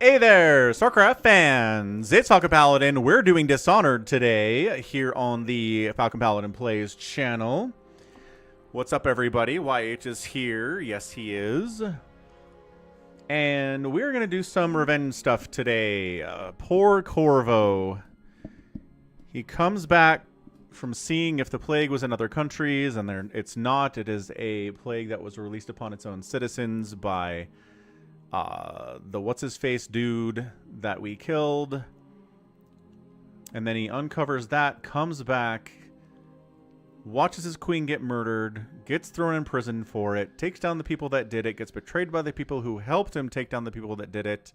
Hey there, StarCraft fans! It's Falcon Paladin. We're doing Dishonored today here on the Falcon Paladin Plays channel. What's up, everybody? YH is here. Yes, he is. And we're going to do some revenge stuff today. Poor Corvo. He comes back from seeing if the plague was in other countries, and it's not. It is a plague that was released upon its own citizens by the what's-his-face dude that we killed. And then he uncovers that, comes back, watches his queen get murdered, gets thrown in prison for it, takes down the people that did it, gets betrayed by the people who helped him take down the people that did it.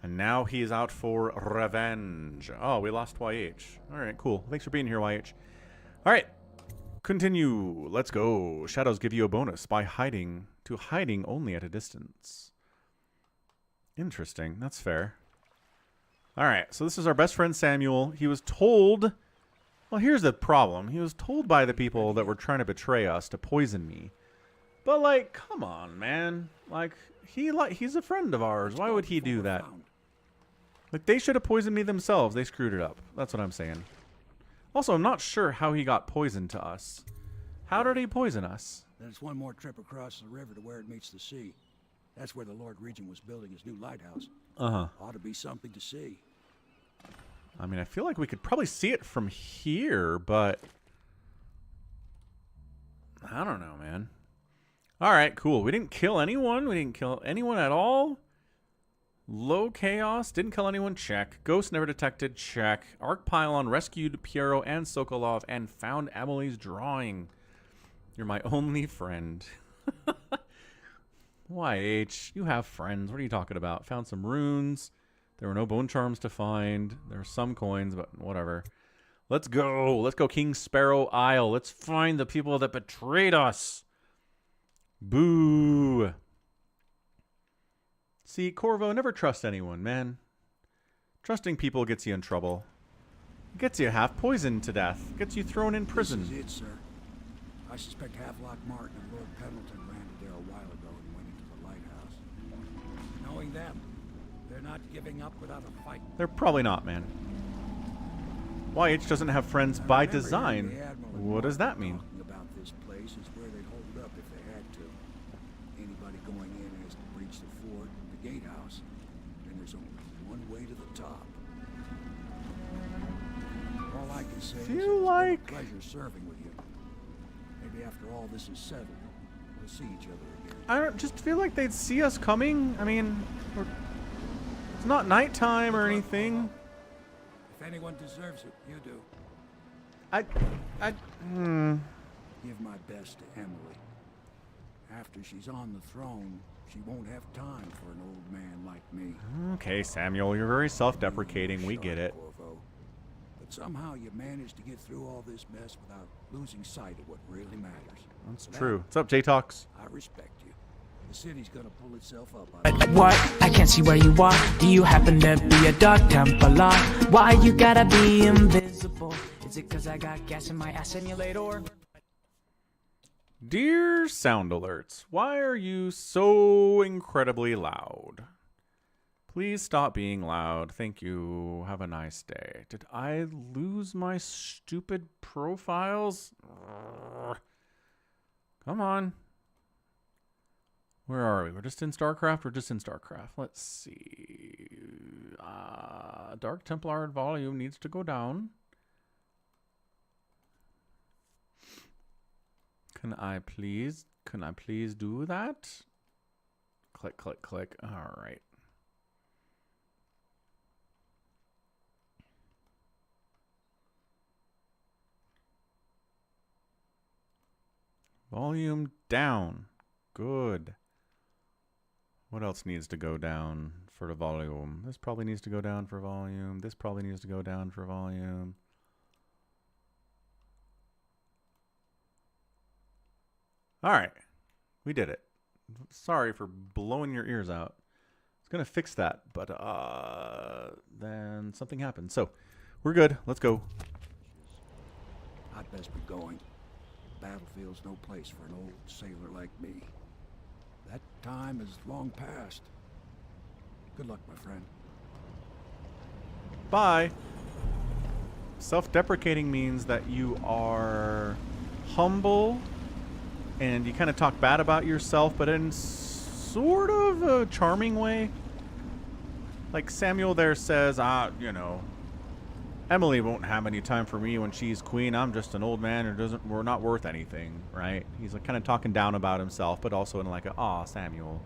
And now he's out for revenge. Oh, we lost YH. Alright, cool. Thanks for being here, YH. Alright. Continue. Let's go. Shadows give you a bonus by hiding only at a distance. Interesting. That's fair. Alright, so this is our best friend Samuel. He was told... Well, here's the problem. He was told by the people that were trying to betray us to poison me. But, like, come on, man. Like, he's a friend of ours. Why would he do that? Like, they should have poisoned me themselves. They screwed it up. That's what I'm saying. Also, I'm not sure how he got poisoned to us. How did he poison us? There's one more trip across the river to where it meets the sea. That's where the Lord Regent was building his new lighthouse. Uh-huh. Ought to be something to see. I mean, I feel like we could probably see it from here, but... I don't know, man. Alright, cool. We didn't kill anyone. We didn't kill anyone at all. Low chaos. Didn't kill anyone. Check. Ghost never detected. Check. Arc Pylon rescued Piero and Sokolov and found Emily's drawing. You're my only friend. YH, you have friends. What are you talking about? Found some runes. There were no bone charms to find. There were some coins, but whatever. Let's go. Let's go King Sparrow Isle. Let's find the people that betrayed us. Boo. See, Corvo, never trust anyone, man. Trusting people gets you in trouble. Gets you half poisoned to death. Gets you thrown in prison. This is it, sir. I suspect Havelock Martin and Lord Pendleton landed there a while ago and went into the lighthouse. Knowing them, they're not giving up without a fight. They're probably not, man. YH doesn't have friends by design. What does that mean? Talking about this place is where they'd hold up if they had to. Anybody going in has to breach the fort and the gatehouse, and there's only one way to the top. All I can say is it's been a pleasure serving with you. Maybe after all this is settled, we'll see each other again. I don't just feel like they'd see us coming. I mean, it's not nighttime or anything. If anyone deserves it, you do. Give my best to Emily. After she's on the throne, she won't have time for an old man like me. Okay, Samuel, you're very self-deprecating. We get it. Corvo. But somehow you managed to get through all this mess without losing sight of what really matters. That's true. What's up, J-Tox? I respect you. The city's gonna pull itself up. What? I can't see where you are. Do you happen to be a Dark Templar? Why you gotta be invisible? Is it cause I got gas in my assimilator? Dear sound alerts, why are you so incredibly loud? Please stop being loud. Thank you. Have a nice day. Did I lose my stupid profiles? Come on. Where are we? We're just in StarCraft. We're just in StarCraft. Let's see. Dark Templar volume needs to go down. Can I please do that? Click, click, click. All right. Volume down. Good. What else needs to go down for the volume? This probably needs to go down for volume. This probably needs to go down for volume. All right. We did it. Sorry for blowing your ears out. I was going to fix that, but then something happened. So, we're good. Let's go. I'd best be going. Battlefield's no place for an old sailor like me. That time is long past. Good luck, my friend. Bye. Self-deprecating means that you are humble and you kind of talk bad about yourself, but in sort of a charming way. Like Samuel there says, you know, Emily won't have any time for me when she's queen. I'm just an old man who we're not worth anything, right? He's like kind of talking down about himself, but also in like a, Samuel.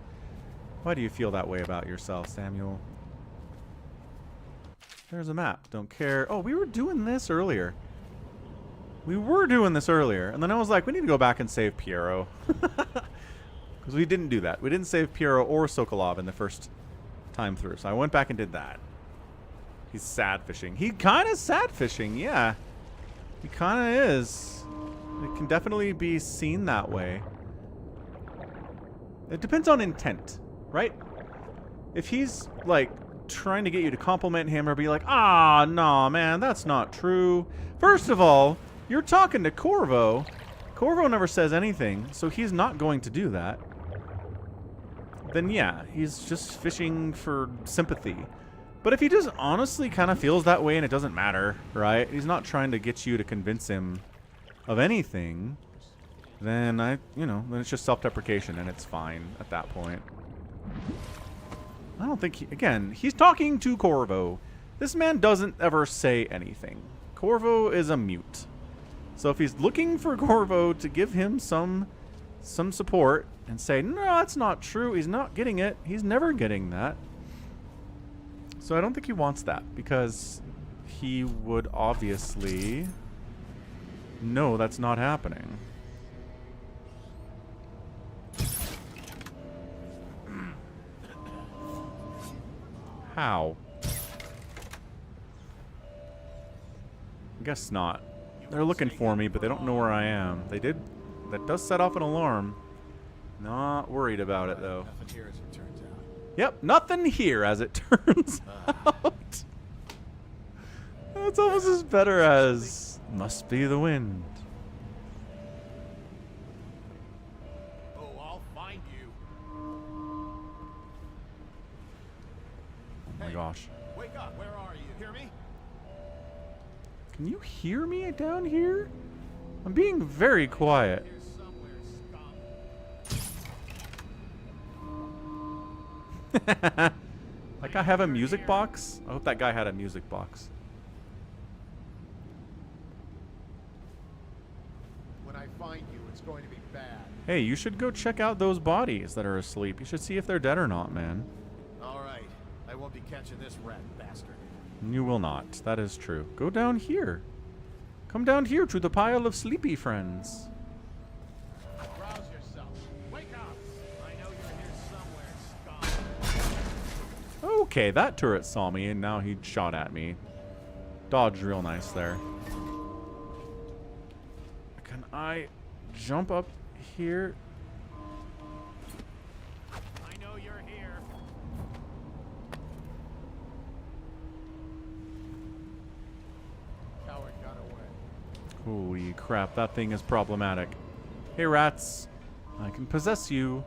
Why do you feel that way about yourself, Samuel? There's a map. Don't care. Oh, we were doing this earlier. We were doing this earlier. And then I was like, we need to go back and save Piero. Because we didn't do that. We didn't save Piero or Sokolov in the first time through. So I went back and did that. He's sad fishing. He kind of sad fishing, yeah. He kind of is. It can definitely be seen that way. It depends on intent, right? If he's like trying to get you to compliment him or be like, nah, man, that's not true. First of all, you're talking to Corvo. Corvo never says anything, so he's not going to do that. Then yeah, he's just fishing for sympathy. But if he just honestly kind of feels that way and it doesn't matter, right? He's not trying to get you to convince him of anything, then then it's just self-deprecation and it's fine at that point. I don't think again, he's talking to Corvo. This man doesn't ever say anything. Corvo is a mute. So if he's looking for Corvo to give him some support and say, no, that's not true, he's not getting it. He's never getting that. So I don't think he wants that because he would obviously know that's not happening. How? I guess not. They're looking for me, but they don't know where I am. They did. That does set off an alarm. Not worried about it, though. Nothing here as it turns out. Yep, nothing here as it turns out. That's almost as better as must be the wind. Oh, I'll find you. Oh my gosh. Wake up, where are you? Hear me? Can you hear me down here? I'm being very quiet. Here somewhere, scum. That guy have a music box? I hope that guy had a music box. When I find you, it's going to be bad. Hey, you should go check out those bodies that are asleep. You should see if they're dead or not, man. All right, I won't be catching this rat bastard. You will not. That is true. Go down here. Come down here to the pile of sleepy friends. Rouse yourself. Wake up. I know you're here somewhere, scum. Okay, that turret saw me and now he shot at me. Dodged real nice there. Can I jump up here? I know you're here. Coward got away. Holy crap, that thing is problematic. Hey rats, I can possess you.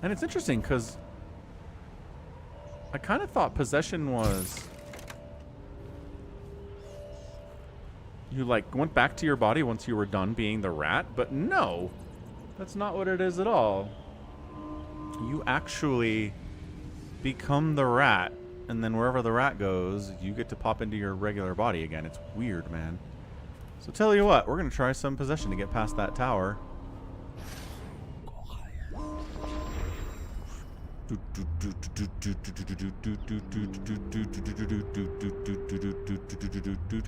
And it's interesting because I kind of thought possession was you like went back to your body once you were done being the rat, but no, that's not what it is at all. You actually become the rat, and then wherever the rat goes, you get to pop into your regular body again. It's weird, man. So tell you what, we're gonna try some possession to get past that tower.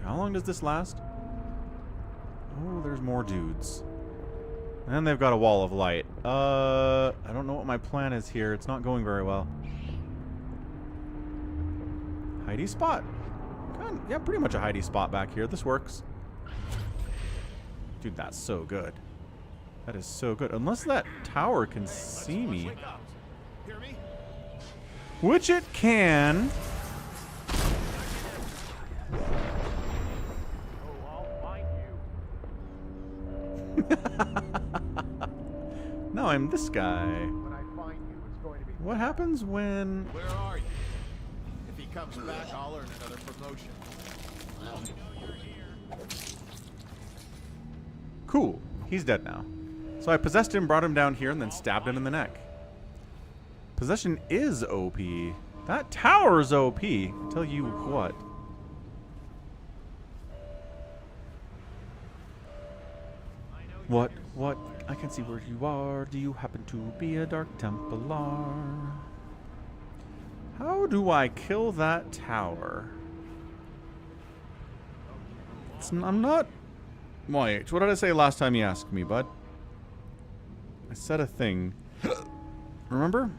How long does this last? Oh, there's more dudes. And they've got a wall of light. I don't know what my plan is here. It's not going very well. Hidey spot. Yeah, pretty much a hidey spot back here. This works. Dude, that's so good. That is so good. Unless that tower can see me. Wake up. Hear me? Which it can. Oh, I'll find you. No, I'm this guy. When I find you, it's going to be What happens when... Where are you? If he comes back, I'll earn another promotion. Cool. He's dead now. So I possessed him, brought him down here, and then stabbed him in the neck. Possession is OP. That tower's OP. I'll tell you what. What? I can see where you are. Do you happen to be a Dark Templar? How do I kill that tower? I'm not... Wait, what did I say last time you asked me, bud? I said a thing. Remember?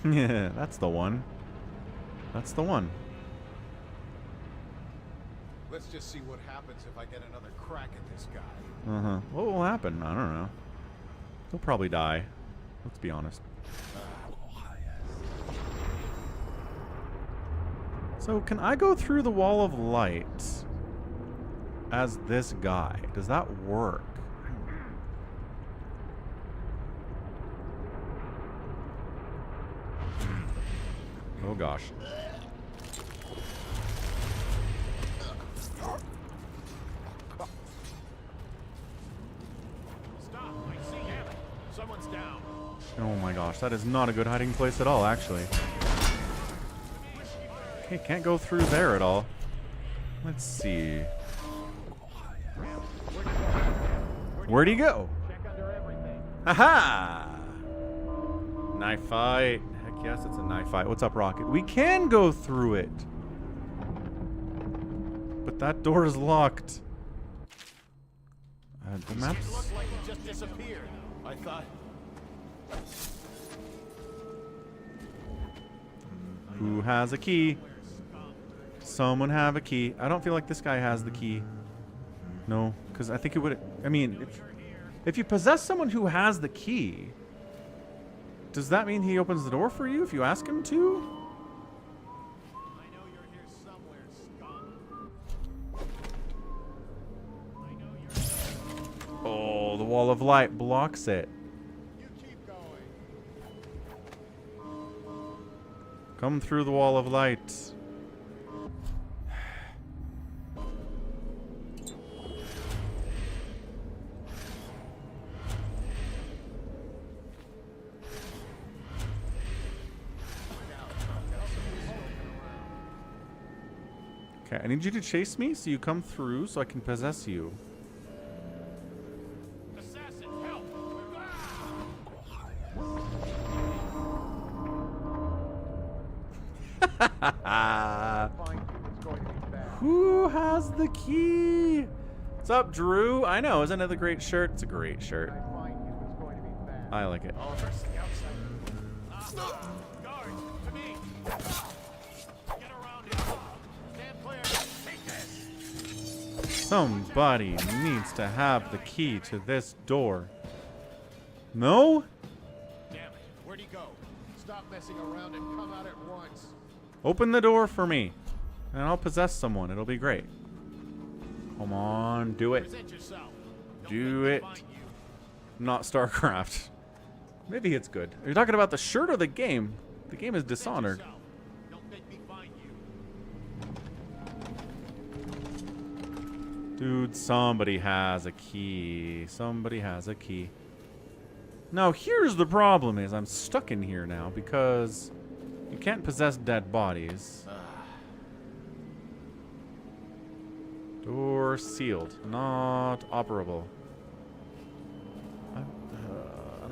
Yeah, that's the one. That's the one. Let's just see what happens if I get another crack at this guy. Uh-huh. What will happen? I don't know. He'll probably die. Let's be honest. So, can I go through the wall of light as this guy? Does that work? Oh gosh. Stop! I see him. Someone's down. Oh my gosh, that is not a good hiding place at all, actually. Okay, can't go through there at all. Let's see. Where'd he go? Check under everything. Haha! Knife fight. Heck yes, it's a knife fight. What's up, Rocket? We can go through it. But that door is locked. The maps. Looked like he just disappeared. I thought. Who has a key? Someone have a key. I don't feel like this guy has the key. No, because I think it would... I mean, if you possess someone who has the key, does that mean he opens the door for you if you ask him to? I know you're here somewhere, scum. Oh, the wall of light blocks it. You keep going. Come through the wall of light. Okay, I need you to chase me so you come through so I can possess you. Assassin, help! Who has the key? What's up, Drew? I know, isn't it a great shirt? It's a great shirt. I like it. Oliver, stay outside. Guards, to me. Get around him. Stand clear. Take this. Somebody needs to have the key to this door. No? Damn it. Where'd he go? Stop messing around and come out at once. Open the door for me, and I'll possess someone. It'll be great. Come on, do it. Present yourself. Don't Do let me it. find you. Not StarCraft. Maybe it's good. Are you talking about the shirt or the game? The game is Present Dishonored. yourself. Don't make me find you. Dude, somebody has a key. Somebody has a key. Now, here's the problem is I'm stuck in here now because you can't possess dead bodies. Door sealed. Not operable.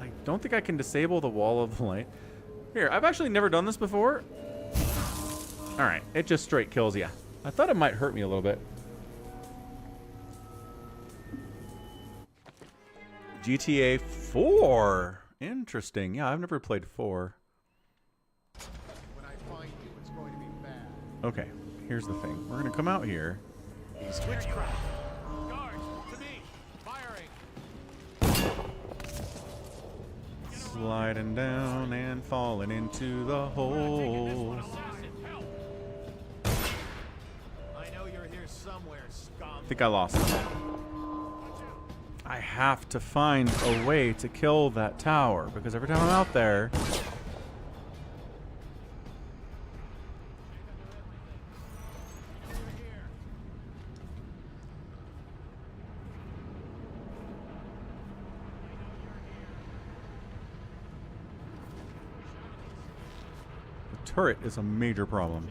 I don't think I can disable the wall of light. Here, I've actually never done this before. Alright, it just straight kills you. I thought it might hurt me a little bit. GTA 4. Interesting. Yeah, I've never played 4. When I find you, it's going to be bad. Okay, here's the thing. We're going to come out here. He's witchcraft. Guards, to me. Firing. Sliding down and falling into the hole. Assassin, help. I know you're here somewhere, scum. I think I lost him. I have to find a way to kill that tower, because every time I'm out there... The turret is a major problem.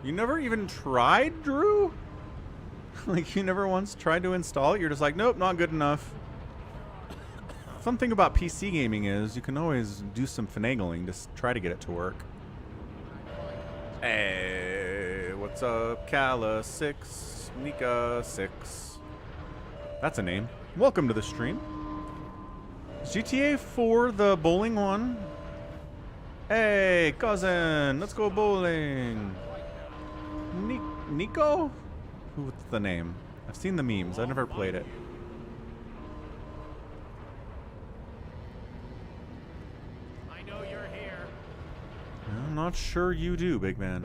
You never even tried, Drew? Like, you never once tried to install it? You're just like, nope, not good enough. Something about PC gaming is you can always do some finagling to try to get it to work. Hey, what's up, Kala 6, Nika 6. That's a name. Welcome to the stream. Is GTA 4 the bowling one? Hey, cousin, let's go bowling. Nico? What's the name? I've seen the memes. I've never played it. I know you're here. I'm not sure you do, big man.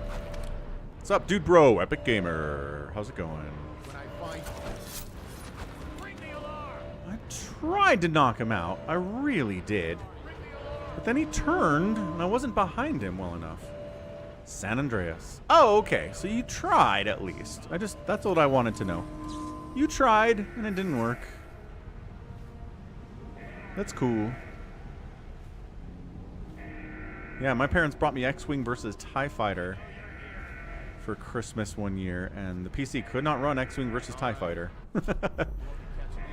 What's up, dude bro? Epic Gamer. How's it going? When I find you, ring the alarm. I tried to knock him out. I really did. But then he turned, and I wasn't behind him well enough. San Andreas. Oh, okay. So you tried at least. That's what I wanted to know. You tried, and it didn't work. That's cool. Yeah, my parents brought me X-Wing versus TIE Fighter for Christmas one year, and the PC could not run X-Wing versus TIE Fighter. I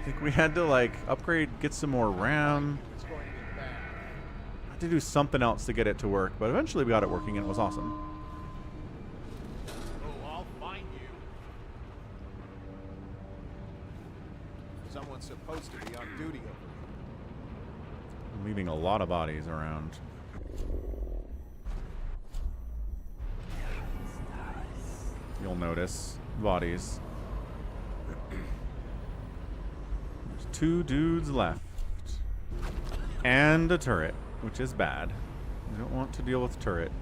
think we had to, like, upgrade, get some more RAM. It's going to be bad. I had to do something else to get it to work, but eventually we got it working, and it was awesome. Oh, I'll find you. Someone's supposed to be on duty over here. I'm leaving a lot of bodies around. You'll notice bodies. There's 2 dudes left. And a turret, which is bad. We don't want to deal with turret.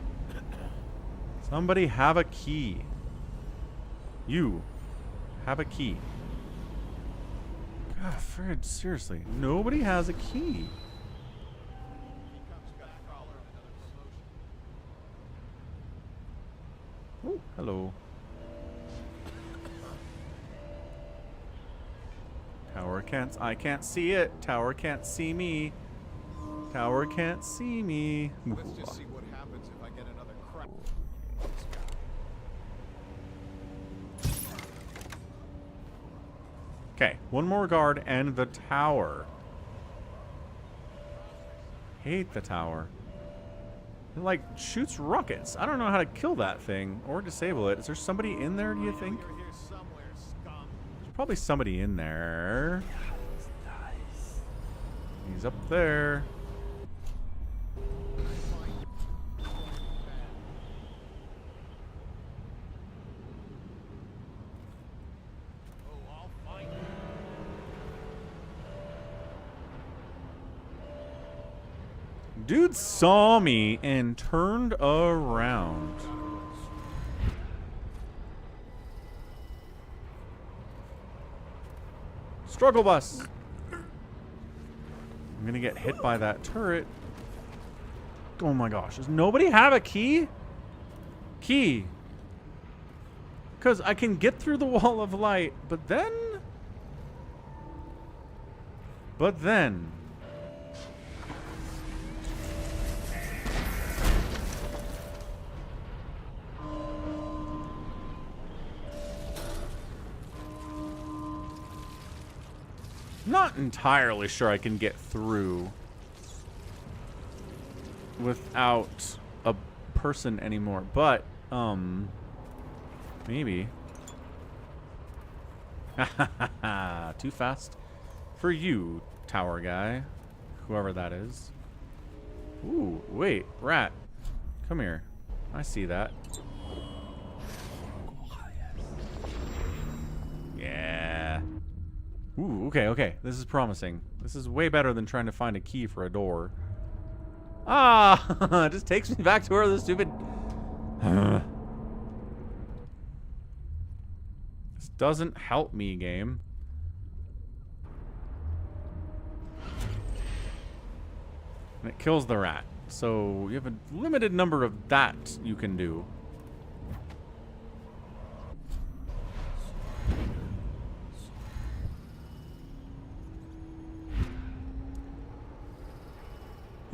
Somebody have a key. You have a key. God, Fred, seriously. Nobody has a key. Oh, hello. Tower can't. I can't see it. Tower can't see me. Tower can't see me. Let's just see what happens if I get another crack. Okay, one more guard and the tower. Hate the tower. It, like, shoots rockets. I don't know how to kill that thing or disable it. Is there somebody in there, do you think? You're here somewhere, scum. There's probably somebody in there. He's up there. Oh, I'll find you. Dude saw me and turned around. Struggle bus. I'm gonna get hit by that turret. Oh my gosh. Does nobody have a key? Key. Because I can get through the wall of light, but then... Not entirely sure I can get through without a person anymore, but maybe. Too fast for you, tower guy, whoever that is. Ooh, wait, rat, come here. I see that. Yeah. Ooh, okay, okay. This is promising. This is way better than trying to find a key for a door. Ah, it just takes me back to where the stupid... This doesn't help me, game. And it kills the rat. So you have a limited number of that you can do.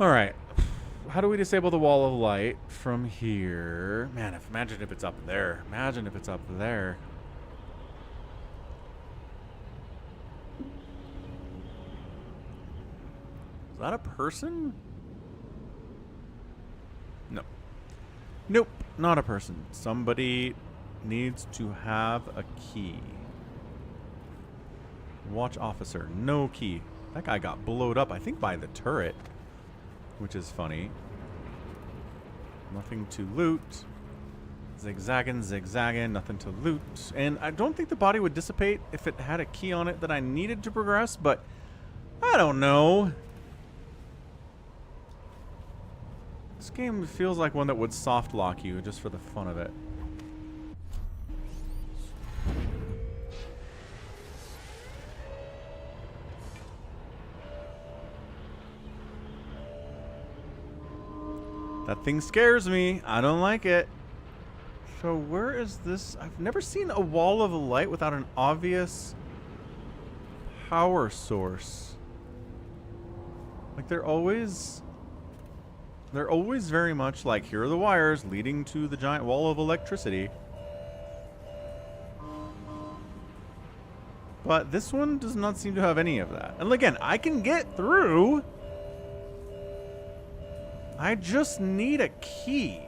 Alright. How do we disable the wall of light from here? Man, imagine if it's up there. Imagine if it's up there. Is that a person? No. Nope, not a person. Somebody needs to have a key. Watch officer, no key. That guy got blowed up, I think, by the turret. Which is funny. Nothing to loot. Zigzagging, zigzagging, nothing to loot. And I don't think the body would dissipate if it had a key on it that I needed to progress, but I don't know. This game feels like one that would soft lock you just for the fun of it. That thing scares me. I don't like it. So where is this? I've never seen a wall of light without an obvious power source. Like they're always very much like, here are the wires leading to the giant wall of electricity. But this one does not seem to have any of that. And again, I can get through. I just need a key.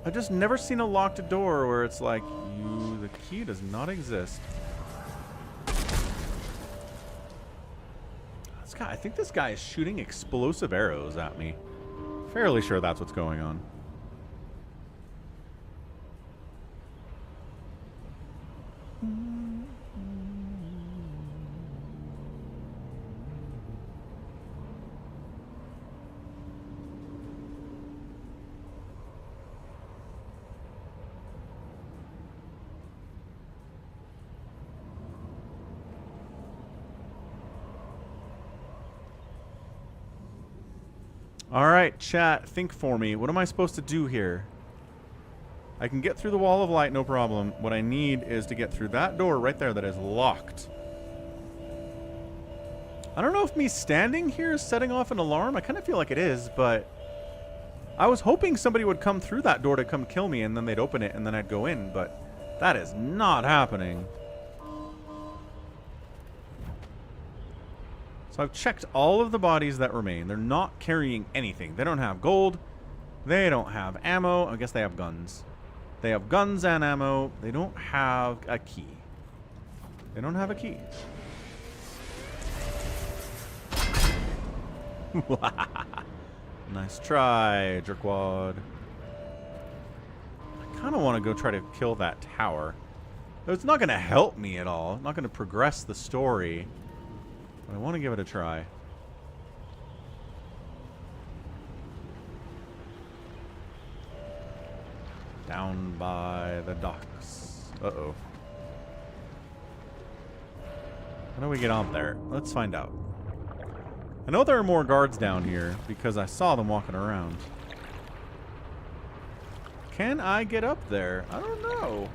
I've just never seen a locked door where it's like, the key does not exist. This guy, I think this guy is shooting explosive arrows at me. Fairly sure that's what's going on. Alright, chat, think for me. What am I supposed to do here? I can get through the wall of light, no problem. What I need is to get through that door right there that is locked. I don't know if me standing here is setting off an alarm. I kind of feel like it is, but I was hoping somebody would come through that door to come kill me, and then they'd open it, and then I'd go in, but that is not happening. So I've checked all of the bodies that remain. They're not carrying anything. They don't have gold. They don't have ammo. I guess they have guns. They have guns and ammo. They don't have a key. They don't have a key. Nice try, jerkwad. I kind of want to go try to kill that tower. It's not going to help me at all. Not going to progress the story. But I want to give it a try. Down by the docks. Uh-oh. How do we get on there? Let's find out. I know there are more guards down here because I saw them walking around. Can I get up there? I don't know.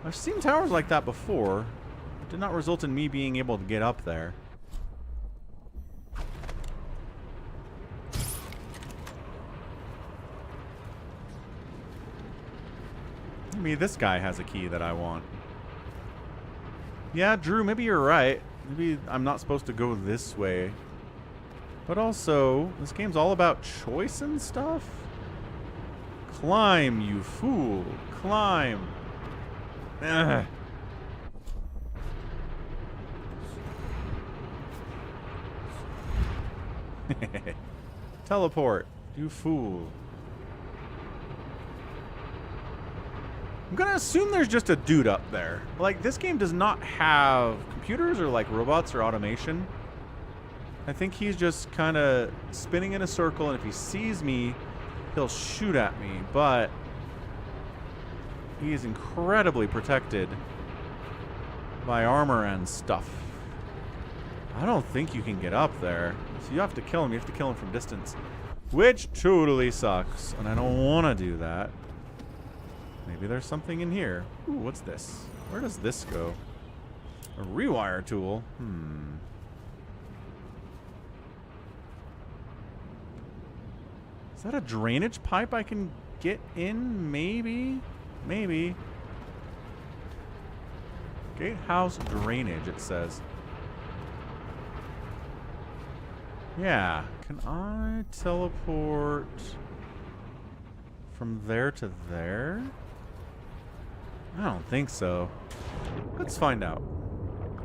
I've seen towers like that before. It did not result in me being able to get up there. Maybe this guy has a key that I want. Yeah, Drew, maybe you're right. Maybe I'm not supposed to go this way. But also, this game's all about choice and stuff. Climb, you fool. Climb. Ugh. Teleport, you fool. I'm gonna assume there's just a dude up there. Like, this game does not have computers or like robots or automation. I think he's just kind of spinning in a circle, and if he sees me, he'll shoot at me, but he is incredibly protected by armor and stuff. I don't think you can get up there. So you have to kill him. You have to kill him from distance, which totally sucks, and I don't want to do that. Maybe there's something in here. Ooh, what's this? Where does this go? A rewire tool. Is that a drainage pipe I can get in? Maybe. Maybe. Gatehouse drainage, it says. Yeah. Can I teleport from there to there? I don't think so. Let's find out.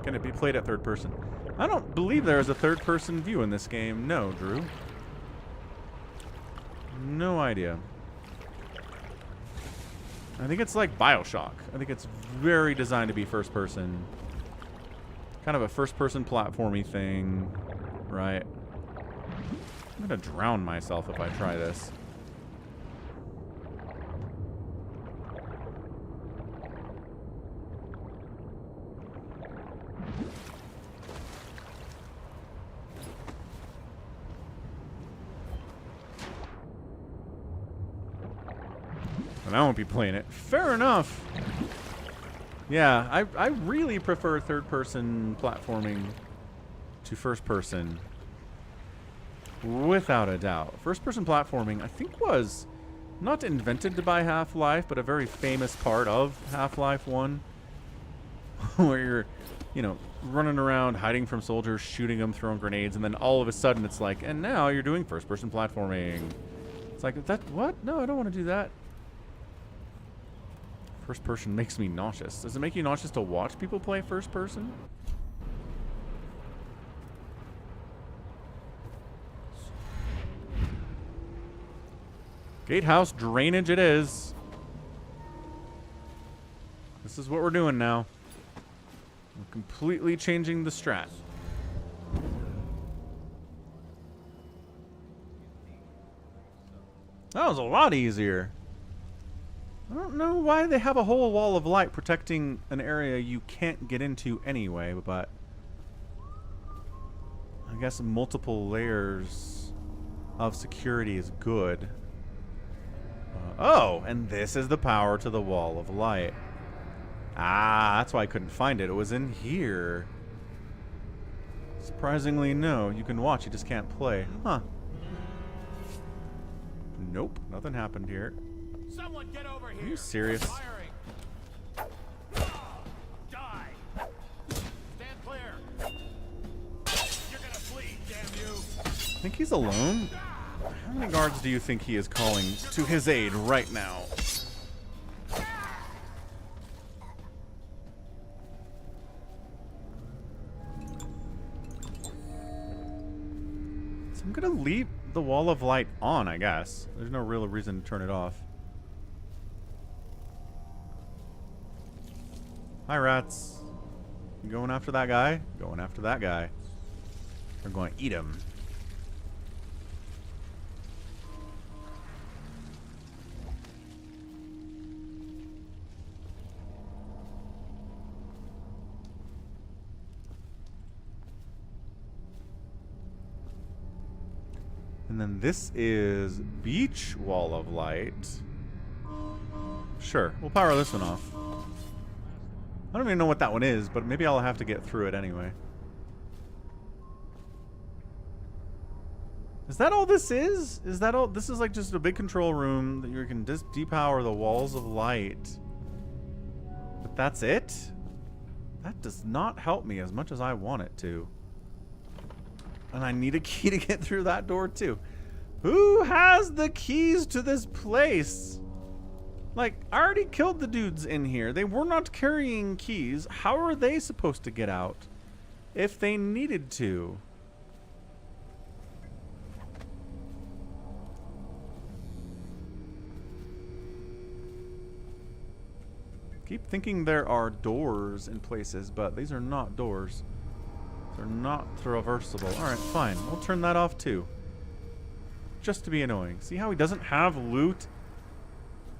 Can it be played at third person? I don't believe there is a third person view in this game. No, Drew. No idea. I think it's like BioShock. I think it's very designed to be first person. Kind of a first person platformy thing. Right. I'm gonna drown myself if I try this. And I won't be playing it. Fair enough. Yeah, I really prefer third-person platforming to first-person. Without a doubt. First-person platforming, I think, was not invented by Half-Life, but a very famous part of Half-Life 1. Where you're, you know, running around, hiding from soldiers, shooting them, throwing grenades, and then all of a sudden it's like, and now you're doing first-person platforming. It's like, that, what? No, I don't want to do that. First person makes me nauseous. Does it make you nauseous to watch people play first person? Gatehouse drainage it is. This is what we're doing now. We're completely changing the strat. That was a lot easier. I don't know why they have a whole wall of light protecting an area you can't get into anyway, but I guess multiple layers of security is good. Oh, and this is the power to the wall of light. Ah, that's why I couldn't find it. It was in here. Surprisingly, no. You can watch, you just can't play. Huh. Nope, nothing happened here. Someone get over here. Are you serious? Firing. Die. Stand clear. You're gonna bleed, damn you. Think he's alone? How many guards do you think he is calling to his aid right now? So I'm gonna leave the wall of light on, I guess. There's no real reason to turn it off. Hi, rats. You going after that guy? Going after that guy. We're going to eat him. And then this is beach wall of light. Sure, we'll power this one off. I don't even know what that one is, but maybe I'll have to get through it anyway. Is that all this is? Is that all? This is like just a big control room that you can just depower the walls of light. But that's it? That does not help me as much as I want it to. And I need a key to get through that door too. Who has the keys to this place? Like, I already killed the dudes in here. They were not carrying keys. How are they supposed to get out if they needed to? Keep thinking there are doors in places, but these are not doors. They're not traversable. Alright, fine. We'll turn that off too. Just to be annoying. See how he doesn't have loot?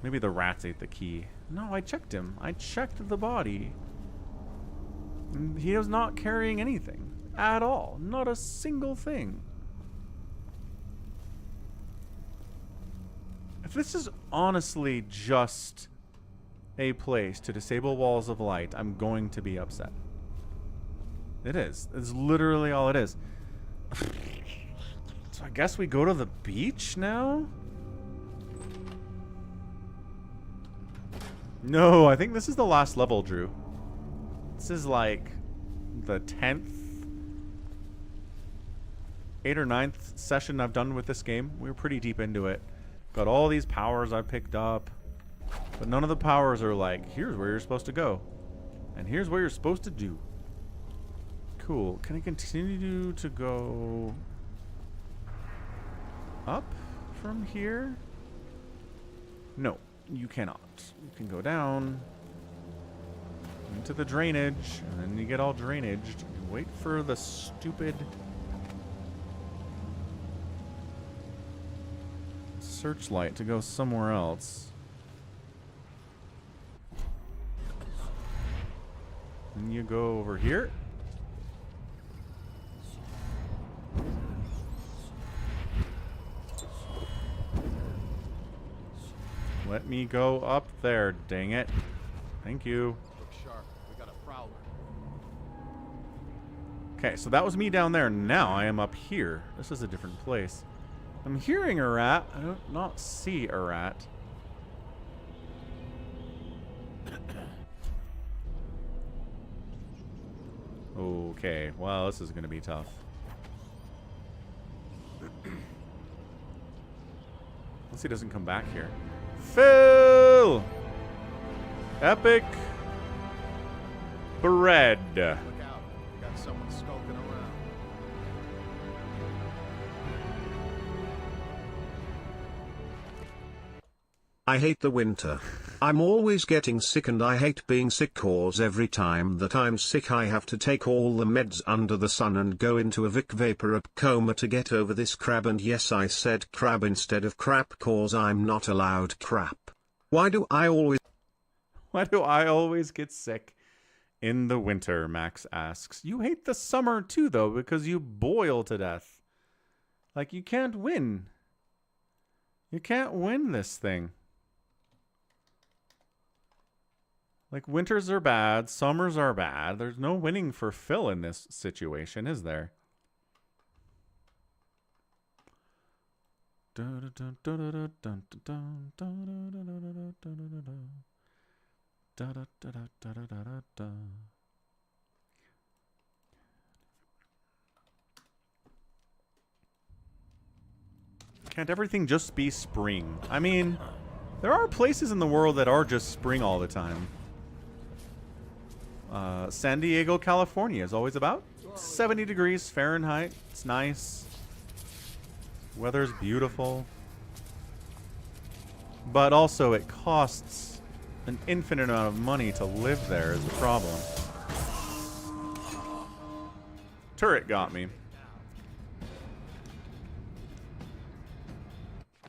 Maybe the rats ate the key. No, I checked him. I checked the body. And he was not carrying anything. At all. Not a single thing. If this is honestly just a place to disable walls of light, I'm going to be upset. It is. It's literally all it is. So I guess we go to the beach now? No, I think this is the last level, Drew. This is like the 10th, 8th or 9th session I've done with this game. We were pretty deep into it. Got all these powers I picked up. But none of the powers are like, here's where you're supposed to go. And here's what you're supposed to do. Cool. Can I continue to go up from here? No, you cannot. You can go down into the drainage, and then you get all drainaged. You wait for the stupid searchlight to go somewhere else. Then you go over here. Let me go up there, dang it. Thank you. Look sharp. We got a prowler. Okay, so that was me down there. Now I am up here. This is a different place. I'm hearing a rat. I don't not see a rat. Okay, well, this is going to be tough. Unless he doesn't come back here. Phil! Epic bread. Look out. We got someone skulking around. I hate the winter. I'm always getting sick and I hate being sick cause every time that I'm sick I have to take all the meds under the sun and go into a Vic Vapor coma to get over this crab, and yes I said crab instead of crap cause I'm not allowed crap. Why do I always get sick in the winter, Max asks. You hate the summer too though because you boil to death. Like you can't win. You can't win this thing. Like, winters are bad, summers are bad. There's no winning for Phil in this situation, is there? Can't everything just be spring? I mean, there are places in the world that are just spring all the time. San Diego, California is always about 70 degrees Fahrenheit. It's nice. Weather's beautiful. But also it costs an infinite amount of money to live there is the problem. Turret got me.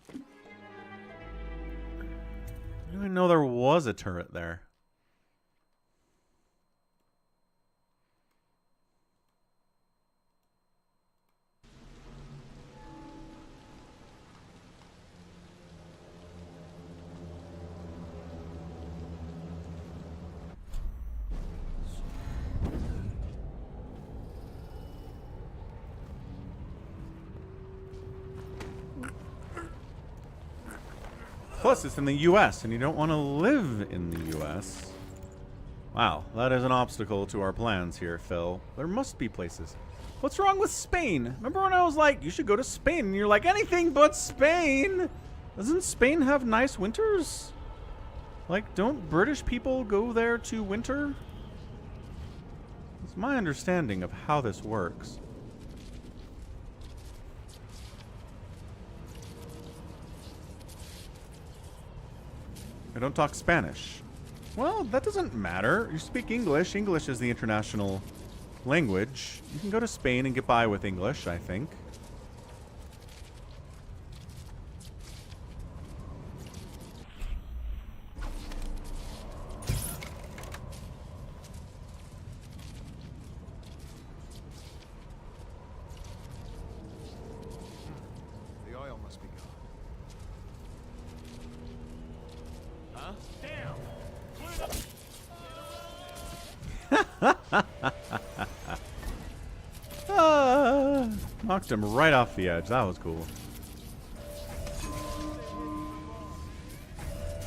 I didn't even know there was a turret there. Plus, it's in the U.S., and you don't want to live in the U.S. Wow, that is an obstacle to our plans here, Phil. There must be places. What's wrong with Spain? Remember when I was like, you should go to Spain, and you're like, anything but Spain! Doesn't Spain have nice winters? Like, don't British people go there to winter? It's my understanding of how this works. I don't talk Spanish. Well, that doesn't matter. You speak English. English is the international language. You can go to Spain and get by with English, I think. The oil must be gone. Huh? Damn! Knocked him right off the edge. That was cool.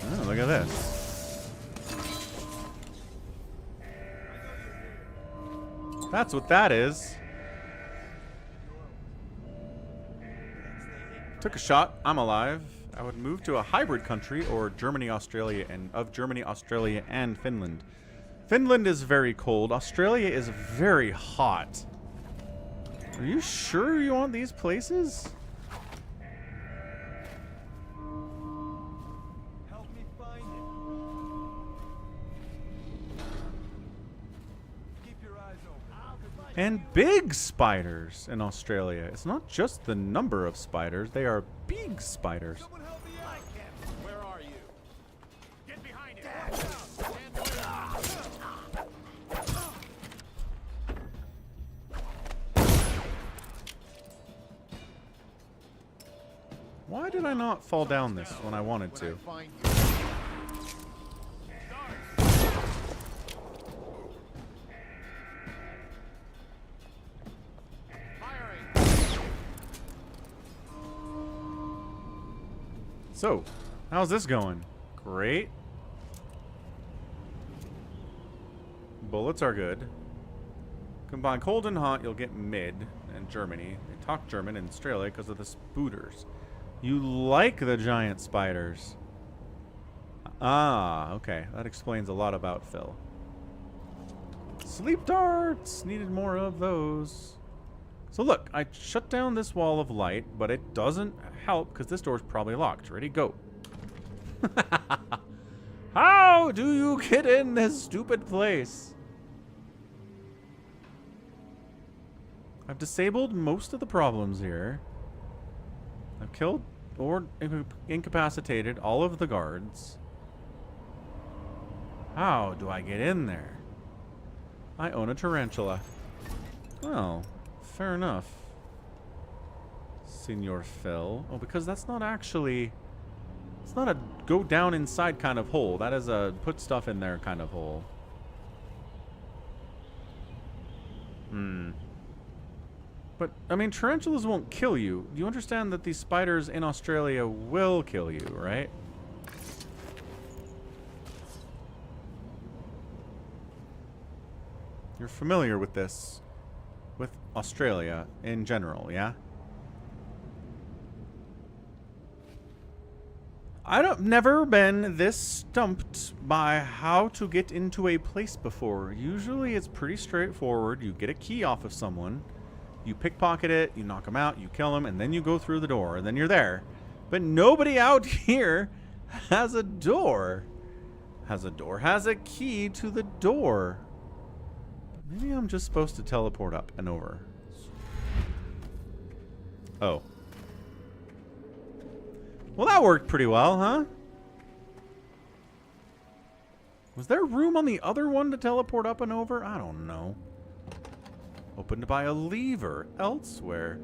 Oh, look at this. That's what that is. Took a shot. I'm alive. I would move to a hybrid country or Germany, Australia, and Finland. Finland is very cold. Australia is very hot. Are you sure you want these places? Help me find it. Keep your eyes open. And big spiders in Australia. It's not just the number of spiders, they are big spiders. Someone help me out. Where are you? Get behind it. Why did I not fall down this when I wanted to? Find you. Firing. So, how's this going? Great. Bullets are good. Combine cold and hot, you'll get mid in Germany. They talk German in Australia because of the spooters. You like the giant spiders. Ah, okay. That explains a lot about Phil. Sleep darts! Needed more of those. So look, I shut down this wall of light, but it doesn't help because this door's probably locked. Ready? Go. How do you get in this stupid place? I've disabled most of the problems here. I've killed or incapacitated all of the guards. How do I get in there? I own a tarantula. Well, fair enough. Senor Phil. Oh, because that's not actually... It's not a go down inside kind of hole. That is a put stuff in there kind of hole. But, I mean, tarantulas won't kill you. Do you understand that these spiders in Australia will kill you, right? You're familiar with this. With Australia in general, yeah? I've never been this stumped by how to get into a place before. Usually it's pretty straightforward. You get a key off of someone. You pickpocket it, you knock them out, you kill them, and then you go through the door, and then you're there. But nobody out here has a door. Has a key to the door. Maybe I'm just supposed to teleport up and over. Oh. Well, that worked pretty well, huh? Was there room on the other one to teleport up and over? I don't know. Opened by a lever elsewhere.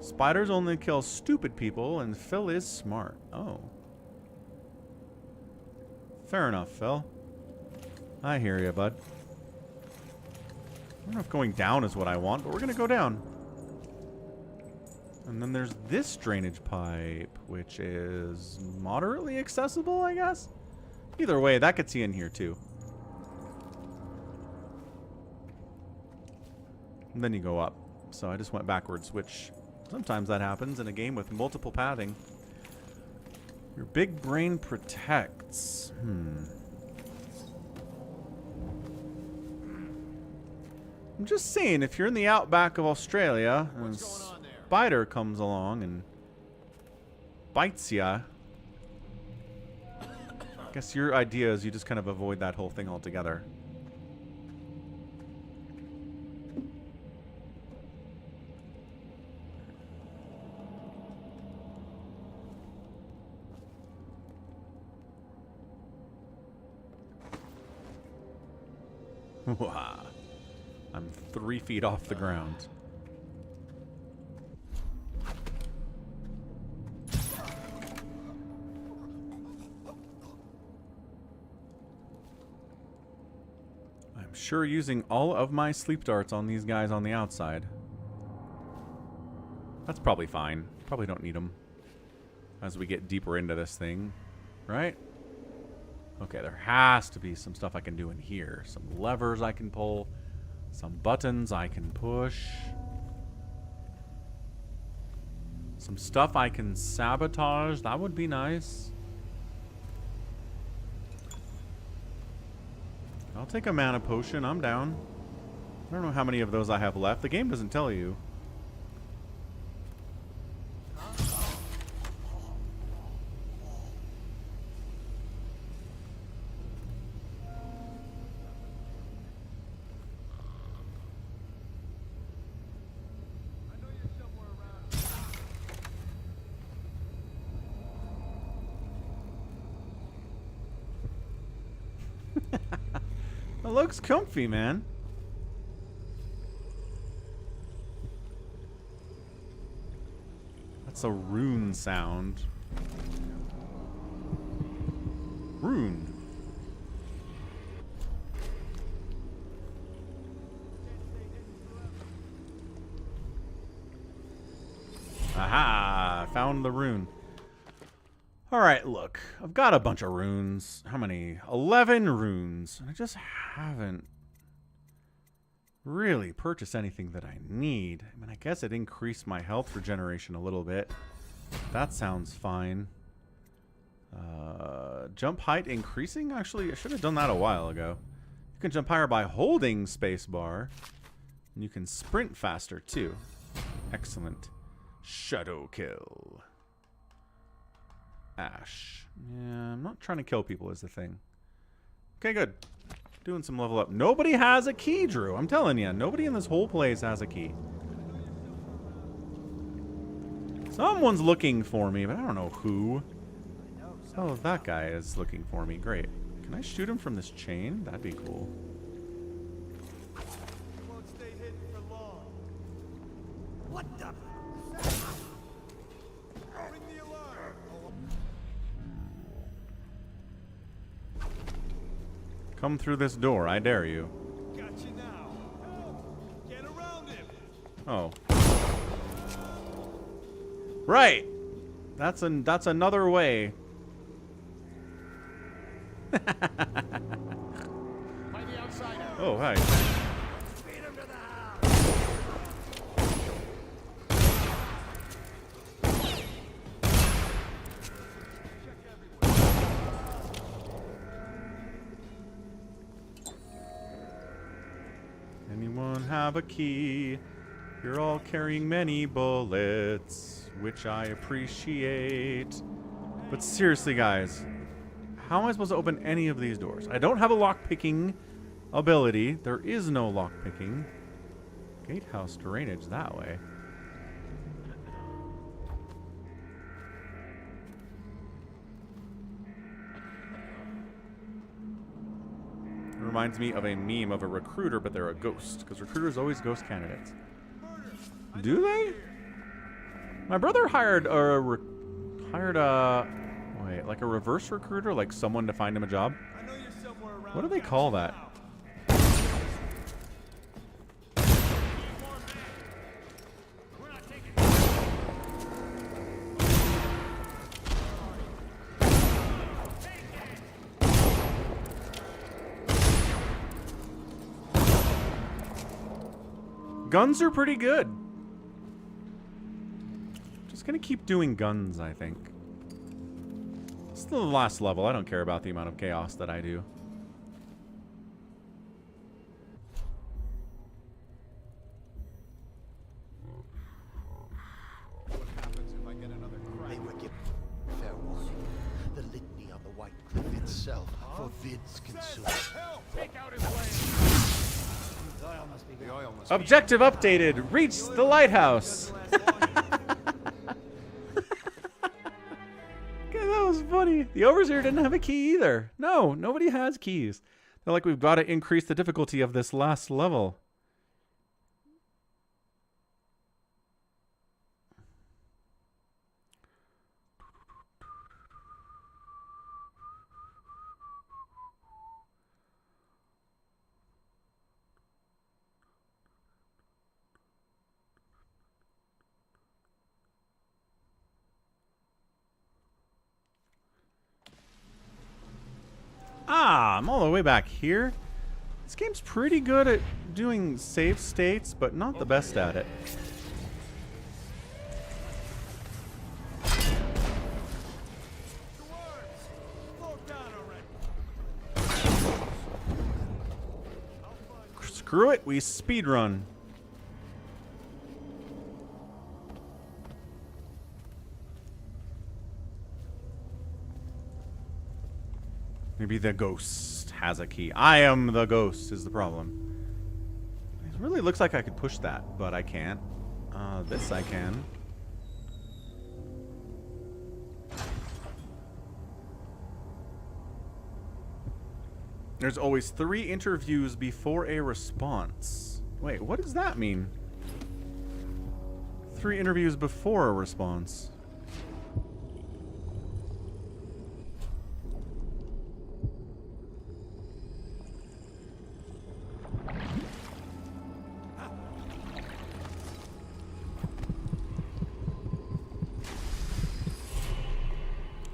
Spiders only kill stupid people, and Phil is smart. Oh. Fair enough, Phil. I hear you, bud. I don't know if going down is what I want, but we're going to go down. And then there's this drainage pipe, which is moderately accessible, I guess? Either way, that gets you in here, too. And then you go up. So I just went backwards, which sometimes that happens in a game with multiple pathing. Your big brain protects. I'm just saying, if you're in the outback of Australia and a spider comes along and bites ya, I guess your idea is you just kind of avoid that whole thing altogether. Wow. I'm 3 feet off the ground. I'm sure using all of my sleep darts on these guys on the outside. That's probably fine. Probably don't need them as we get deeper into this thing, right? Okay, there has to be some stuff I can do in here. Some levers I can pull. Some buttons I can push. Some stuff I can sabotage. That would be nice. I'll take a mana potion. I'm down. I don't know how many of those I have left. The game doesn't tell you. It looks comfy, man. That's a rune sound. Rune. Aha! Found the rune. Alright, look. I've got a bunch of runes. How many? 11 runes. I just haven't really purchased anything that I need. I mean, I guess it increased my health regeneration a little bit. That sounds fine. Jump height increasing? Actually, I should have done that a while ago. You can jump higher by holding spacebar. And you can sprint faster, too. Excellent. Shadow kill. Ash. Yeah, I'm not trying to kill people is the thing. Okay, good. Doing some level up. Nobody has a key, Drew. I'm telling you. Nobody in this whole place has a key. Someone's looking for me, but I don't know who. Oh, that guy is looking for me. Great. Can I shoot him from this chain? That'd be cool. What the? Come through this door. I dare you. Got you now. Help! Get around him. Oh. Right. That's another way. By the outsider. Oh, hi. Feed him to the house. Anyone have a key? You're all carrying many bullets, which I appreciate. But seriously, guys, how am I supposed to open any of these doors? I don't have a lock-picking ability. There is no lock-picking. Gatehouse drainage that way. It reminds me of a meme of a recruiter, but they're a ghost, because recruiters always ghost candidates. Do they? My brother hired a wait, like a reverse recruiter, like someone to find him a job. I know you're somewhere around. What do they call that? We're not taking. Guns are pretty good. Just gonna keep doing guns, I think. It's the last level. I don't care about the amount of chaos that I do. What happens if I get another crack? They were given fair warning. The litany on the White Cliff itself, for Vid's consumed. Help! Take out his land. The oil must Objective updated. Reach the lighthouse. Okay, that was funny. The overseer didn't have a key either. No, nobody has keys. They're like, we've got to increase the difficulty of this last level. Ah, I'm all the way back here. This game's pretty good at doing save states, but not the best at it. Screw it, we speedrun. Maybe the ghost has a key. I am the ghost is the problem. It really looks like I could push that, but I can't. This I can. There's always 3 interviews before a response. Wait, what does that mean? 3 interviews before a response.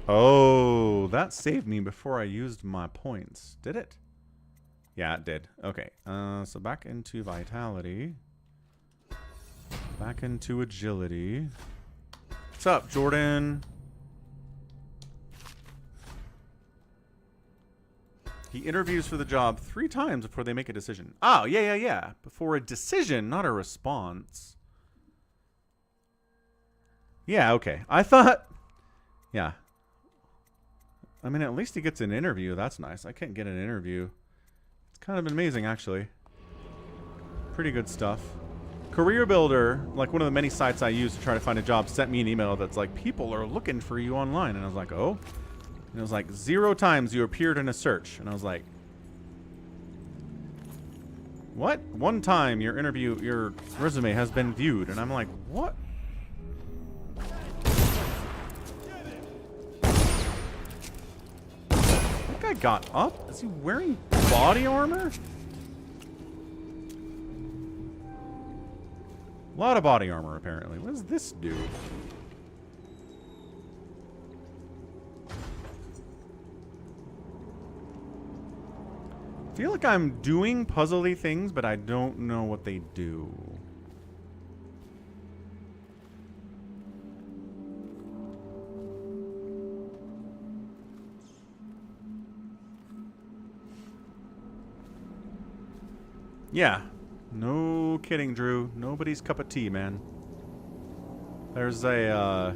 Oh, that saved me before I used my points. Did it? Yeah, it did. Okay. So back into vitality. Back into agility. What's up, Jordan? He interviews for the job 3 times before they make a decision. Oh, yeah. Before a decision, not a response. Yeah, okay. I thought... Yeah. I mean, at least he gets an interview. That's nice. I can't get an interview. It's kind of amazing, actually. Pretty good stuff. Career Builder, like one of the many sites I use to try to find a job, sent me an email that's like, people are looking for you online. And I was like, oh? And it was like, 0 times you appeared in a search. And I was like, what? 1 time your resume has been viewed. And I'm like, what? That guy got up? Is he wearing body armor? A lot of body armor, apparently. What does this do? I feel like I'm doing puzzly things, but I don't know what they do. Yeah. No kidding, Drew. Nobody's cup of tea, man. There's a,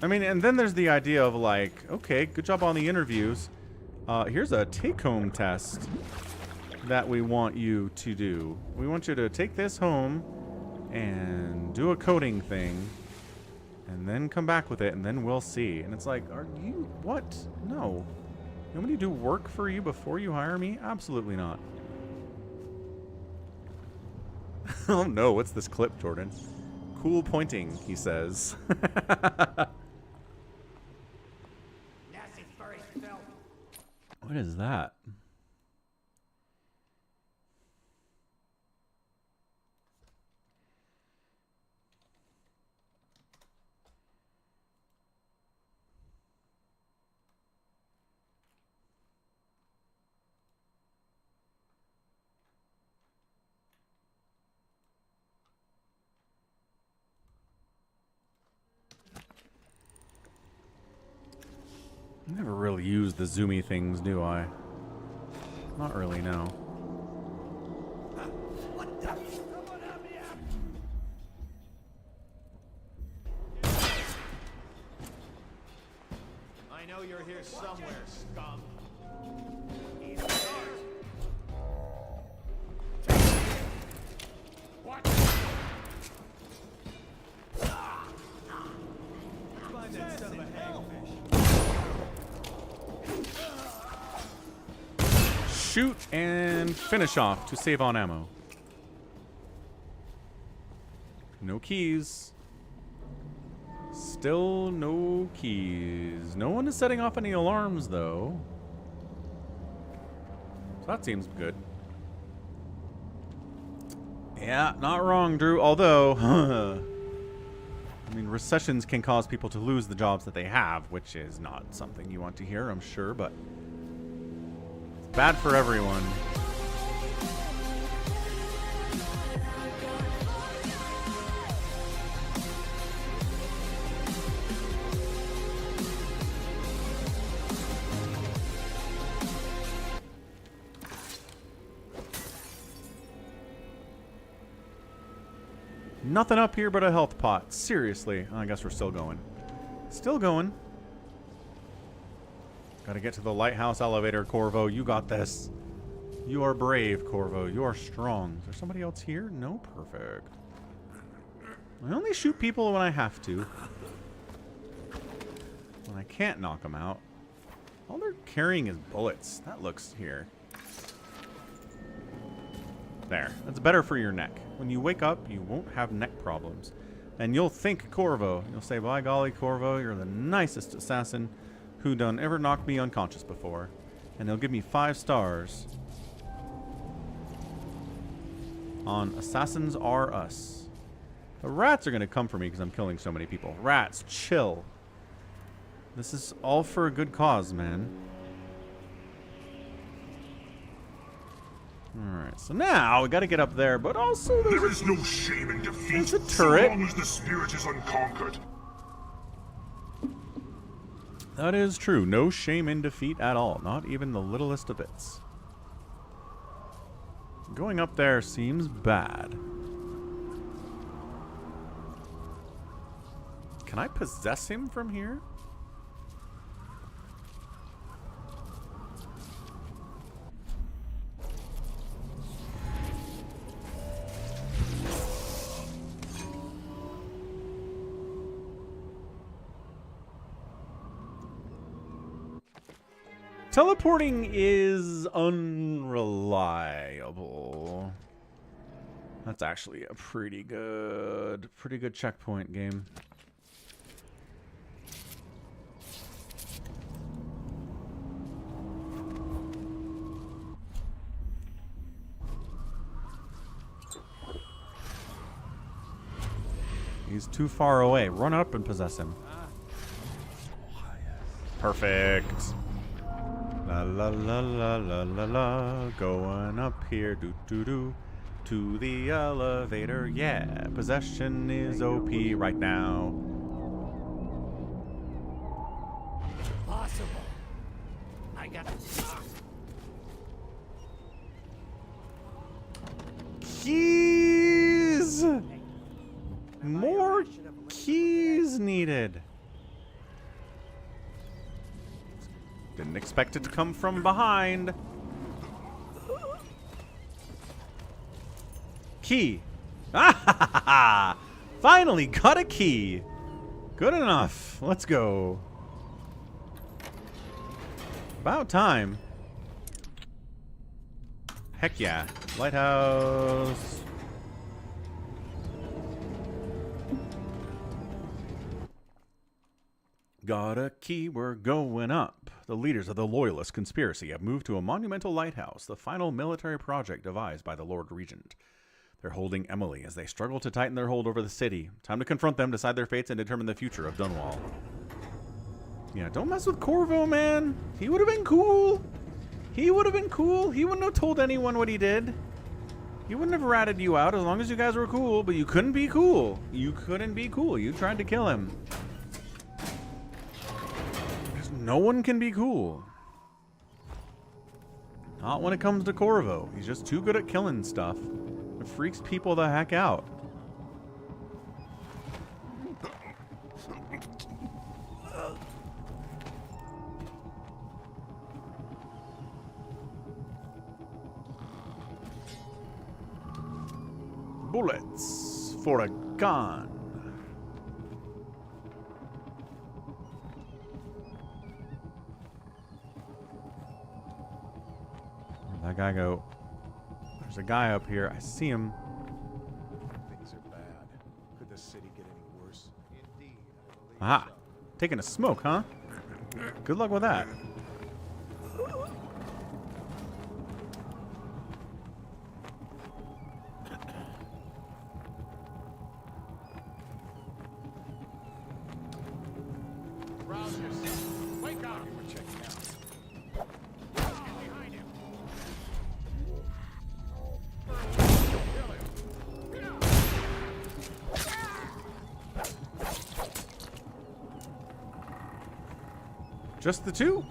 I mean, and then there's the idea of like, okay, good job on the interviews. Here's a take-home test that we want you to do. We want you to take this home and do a coding thing and then come back with it and then we'll see. And it's like, are you, what? No. You want me to do work for you before you hire me? Absolutely not. Oh no, what's this clip, Jordan? Cool pointing, he says. What is that? I never really use the zoomy things, do I? Not really, no. I know you're here somewhere, scum. What? Find that son of a hagfish. shoot and finish off to save on ammo. No keys. Still no keys. No one is setting off any alarms, though. So that seems good. Yeah, not wrong, Drew. Although, I mean, recessions can cause people to lose the jobs that they have, which is not something you want to hear, I'm sure, but it's bad for everyone. Nothing up here but a health pot. Seriously. I guess we're still going. Still going. Gotta get to the lighthouse elevator, Corvo. You got this. You are brave, Corvo. You are strong. Is there somebody else here? No? Perfect. I only shoot people when I have to. When I can't knock them out. All they're carrying is bullets. That looks here. There. That's better for your neck. When you wake up, you won't have neck problems. And you'll think Corvo. You'll say, by golly, Corvo, you're the nicest assassin who done ever knocked me unconscious before. And they'll give me 5 stars on Assassins Are Us. The rats are going to come for me because I'm killing so many people. Rats, chill. This is all for a good cause, man. Alright, so now we gotta get up there, but also There is no shame in defeat there's a turret. so long as the spirit is unconquered. That is true. No shame in defeat at all. Not even the littlest of bits. Going up there seems bad. Can I possess him from here? Teleporting is unreliable. That's actually a pretty good checkpoint game. He's too far away. Run up and possess him. Perfect. La la la la la la la. Going up here, doo doo doo, to the elevator. Yeah, possession is OP right now. Possible. I got Keys. More keys needed. Didn't expect it to come from behind. Key. Ah! Finally got a key. Good enough. Let's go. About time. Heck yeah. Lighthouse. Got a key, we're going up. The leaders of the Loyalist conspiracy have moved to a monumental lighthouse, the final military project devised by the Lord Regent. They're holding Emily as they struggle to tighten their hold over the city. Time to confront them, decide their fates, and determine the future of Dunwall. Yeah, don't mess with Corvo, man. He would have been cool. He would have been cool. He wouldn't have told anyone what he did. He wouldn't have ratted you out as long as you guys were cool, but you couldn't be cool. You couldn't be cool. You tried to kill him. No one can be cool. Not when it comes to Corvo. He's just too good at killing stuff. It freaks people the heck out. Bullets for a gun. that guy go? There's a guy up here. I see him. Things are bad. Could the city get any worse? Indeed, I believe Aha. Taking a smoke, huh? Good luck with that. Rouse yourself. Wake up. We're checking out. Get behind him. Kill him. Get out. Just the two?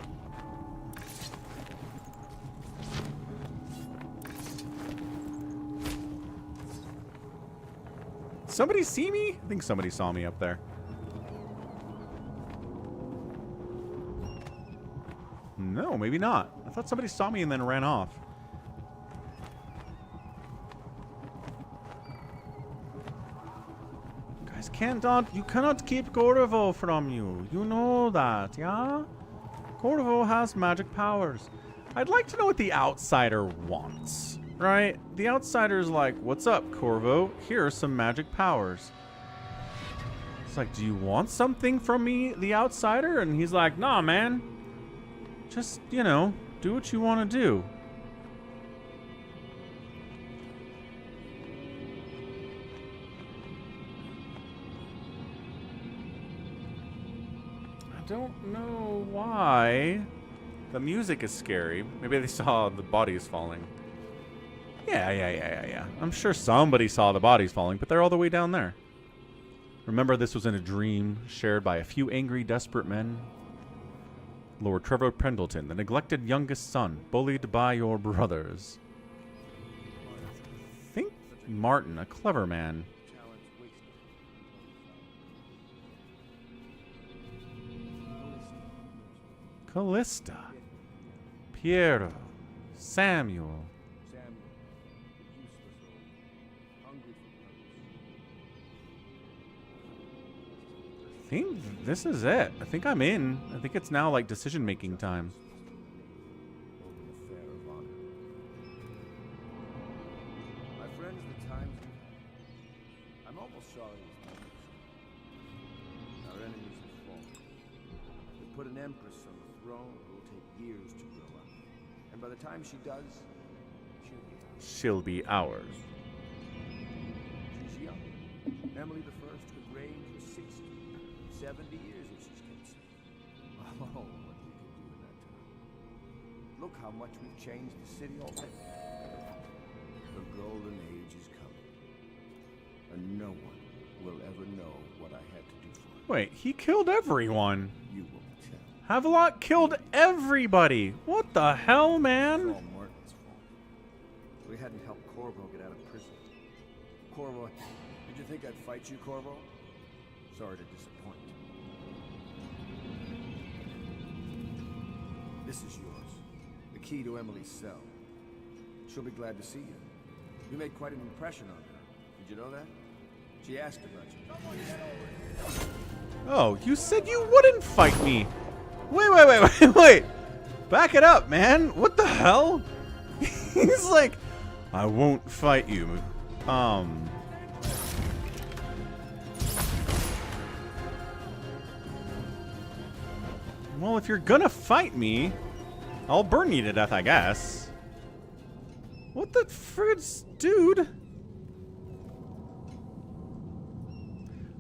Somebody see me? I think somebody saw me up there. No, maybe not. I thought somebody saw me and then ran off. Guys, you cannot keep Corvo from you. You know that, yeah? Corvo has magic powers. I'd like to know what the outsider wants, right? The outsider's like, what's up, Corvo? Here are some magic powers. It's like, do you want something from me, the outsider? And he's like, nah, man. Just, you know, do what you want to do. I don't know why. The music is scary. Maybe they saw the bodies falling. Yeah. I'm sure somebody saw the bodies falling, but they're all the way down there. Remember, this was in a dream shared by a few angry, desperate men. Lord Trevor Pendleton, the neglected youngest son, bullied by your brothers. Think Martin, a clever man. Callista, Piero, Samuel. I think this is it. I think I'm in. I think it's now like decision-making time. My friends, the times I'm almost sorry our enemies have fallen. They put an empress on the throne who will take years to grow up. And by the time she does, She'll be ours. she's young. Emily the First could reign for 60, 70 years if she's kept safe. Oh, what we could do in that time. Look how much we've changed the city already. The golden age is coming. And no one will ever know what I had to do for it. Wait, he killed everyone. You won't tell. Havelock killed everybody. What the hell, It's man? all Martin's fault. We hadn't helped Corvo get out of prison. Corvo, did you think I'd fight you, Corvo? Sorry to disappoint. This is yours. The key to Emily's cell. She'll be glad to see you. You made quite an impression on her. Did you know that? She asked about you. Oh, you said you wouldn't fight me. Wait. Back it up, man. What the hell? He's like, I won't fight you. Well, if you're gonna fight me, I'll burn you to death, I guess. What the fritz, dude?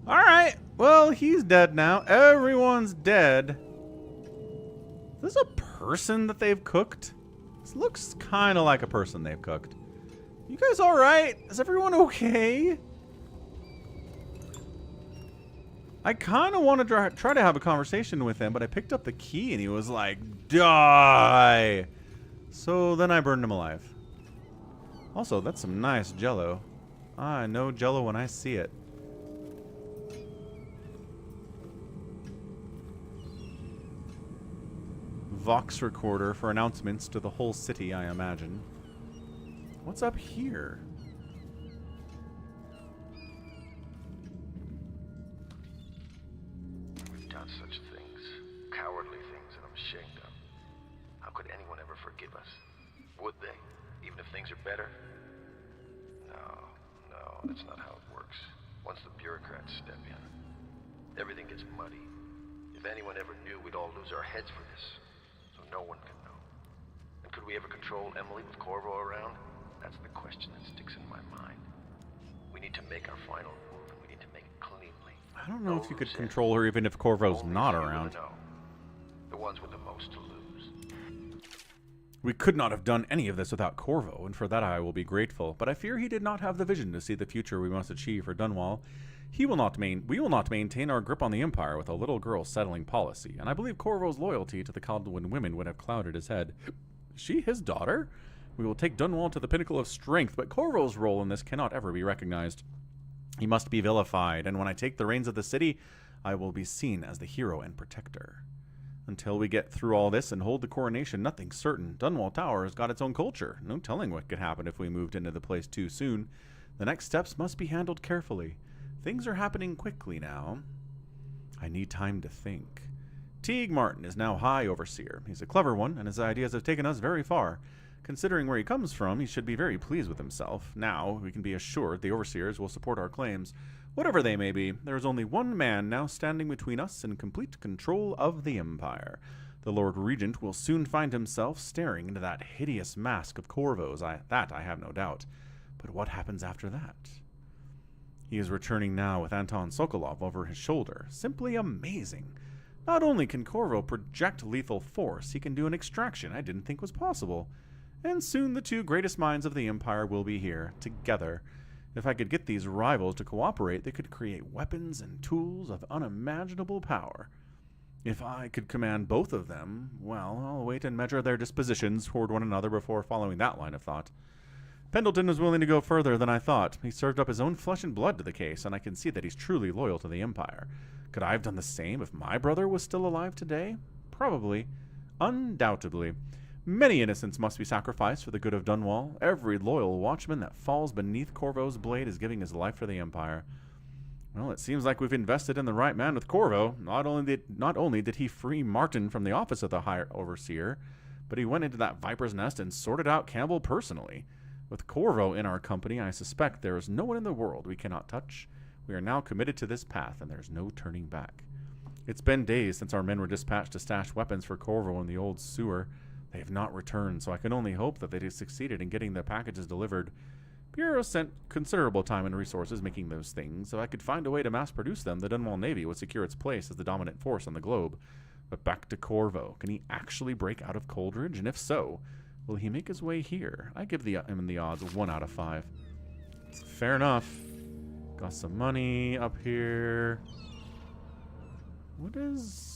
Alright, well, he's dead now. Everyone's dead. Is this a person that they've cooked? This looks kind of like a person they've cooked. You guys alright? Is everyone okay? I kind of want to try to have a conversation with him, but I picked up the key and he was like, die! So then I burned him alive. Also, that's some nice jello. I know jello when I see it. Vox recorder for announcements to the whole city, I imagine. What's up here? We've done such things. Cowardly things that I'm ashamed of. How could anyone ever forgive us? Would they? Even if things are better? No, that's not how it works. Once the bureaucrats step in, everything gets muddy. If anyone ever knew, we'd all lose our heads for this. So no one can know. And could we ever control Emily with Corvo around? That's the question that sticks in my mind. We need to make our final move, and we need to make it cleanly. I don't know if you could control her even if Corvo's not around. The ones with the most to lose. We could not have done any of this without Corvo, and for that I will be grateful. But I fear he did not have the vision to see the future we must achieve for Dunwall. We will not maintain our grip on the Empire with a little girl settling policy, and I believe Corvo's loyalty to the Caldwin women would have clouded his head. Is she his daughter? We will take Dunwall to the pinnacle of strength, but Corvo's role in this cannot ever be recognized. He must be vilified, and when I take the reins of the city, I will be seen as the hero and protector. Until we get through all this and hold the coronation, nothing's certain. Dunwall Tower has got its own culture. No telling what could happen if we moved into the place too soon. The next steps must be handled carefully. Things are happening quickly now. I need time to think. Teague Martin is now High Overseer. He's a clever one, and his ideas have taken us very far. Considering where he comes from, he should be very pleased with himself. Now, we can be assured the Overseers will support our claims. Whatever they may be, there is only one man now standing between us and complete control of the Empire. The Lord Regent will soon find himself staring into that hideous mask of Corvo's, that I have no doubt. But what happens after that? He is returning now with Anton Sokolov over his shoulder. Simply amazing. Not only can Corvo project lethal force, he can do an extraction I didn't think was possible. And soon the two greatest minds of the Empire will be here, together. If I could get these rivals to cooperate, they could create weapons and tools of unimaginable power. If I could command both of them, well, I'll wait and measure their dispositions toward one another before following that line of thought. Pendleton was willing to go further than I thought. He served up his own flesh and blood to the case, and I can see that he's truly loyal to the Empire. Could I have done the same if my brother was still alive today? Probably. Undoubtedly. Many innocents must be sacrificed for the good of Dunwall. Every loyal watchman that falls beneath Corvo's blade is giving his life for the Empire. Well, it seems like we've invested in the right man with Corvo. Not only did he free Martin from the office of the High Overseer, but he went into that viper's nest and sorted out Campbell personally. With Corvo in our company, I suspect there is no one in the world we cannot touch. We are now committed to this path, and there's no turning back. It's been days since our men were dispatched to stash weapons for Corvo in the old sewer. They have not returned, so I can only hope that they have succeeded in getting the packages delivered. Bureau spent considerable time and resources making those things. If I could find a way to mass-produce them, the Dunwall Navy would secure its place as the dominant force on the globe. But back to Corvo. Can he actually break out of Coldridge? And if so, will he make his way here? I give him the odds 1 out of 5. Fair enough. Got some money up here. What is...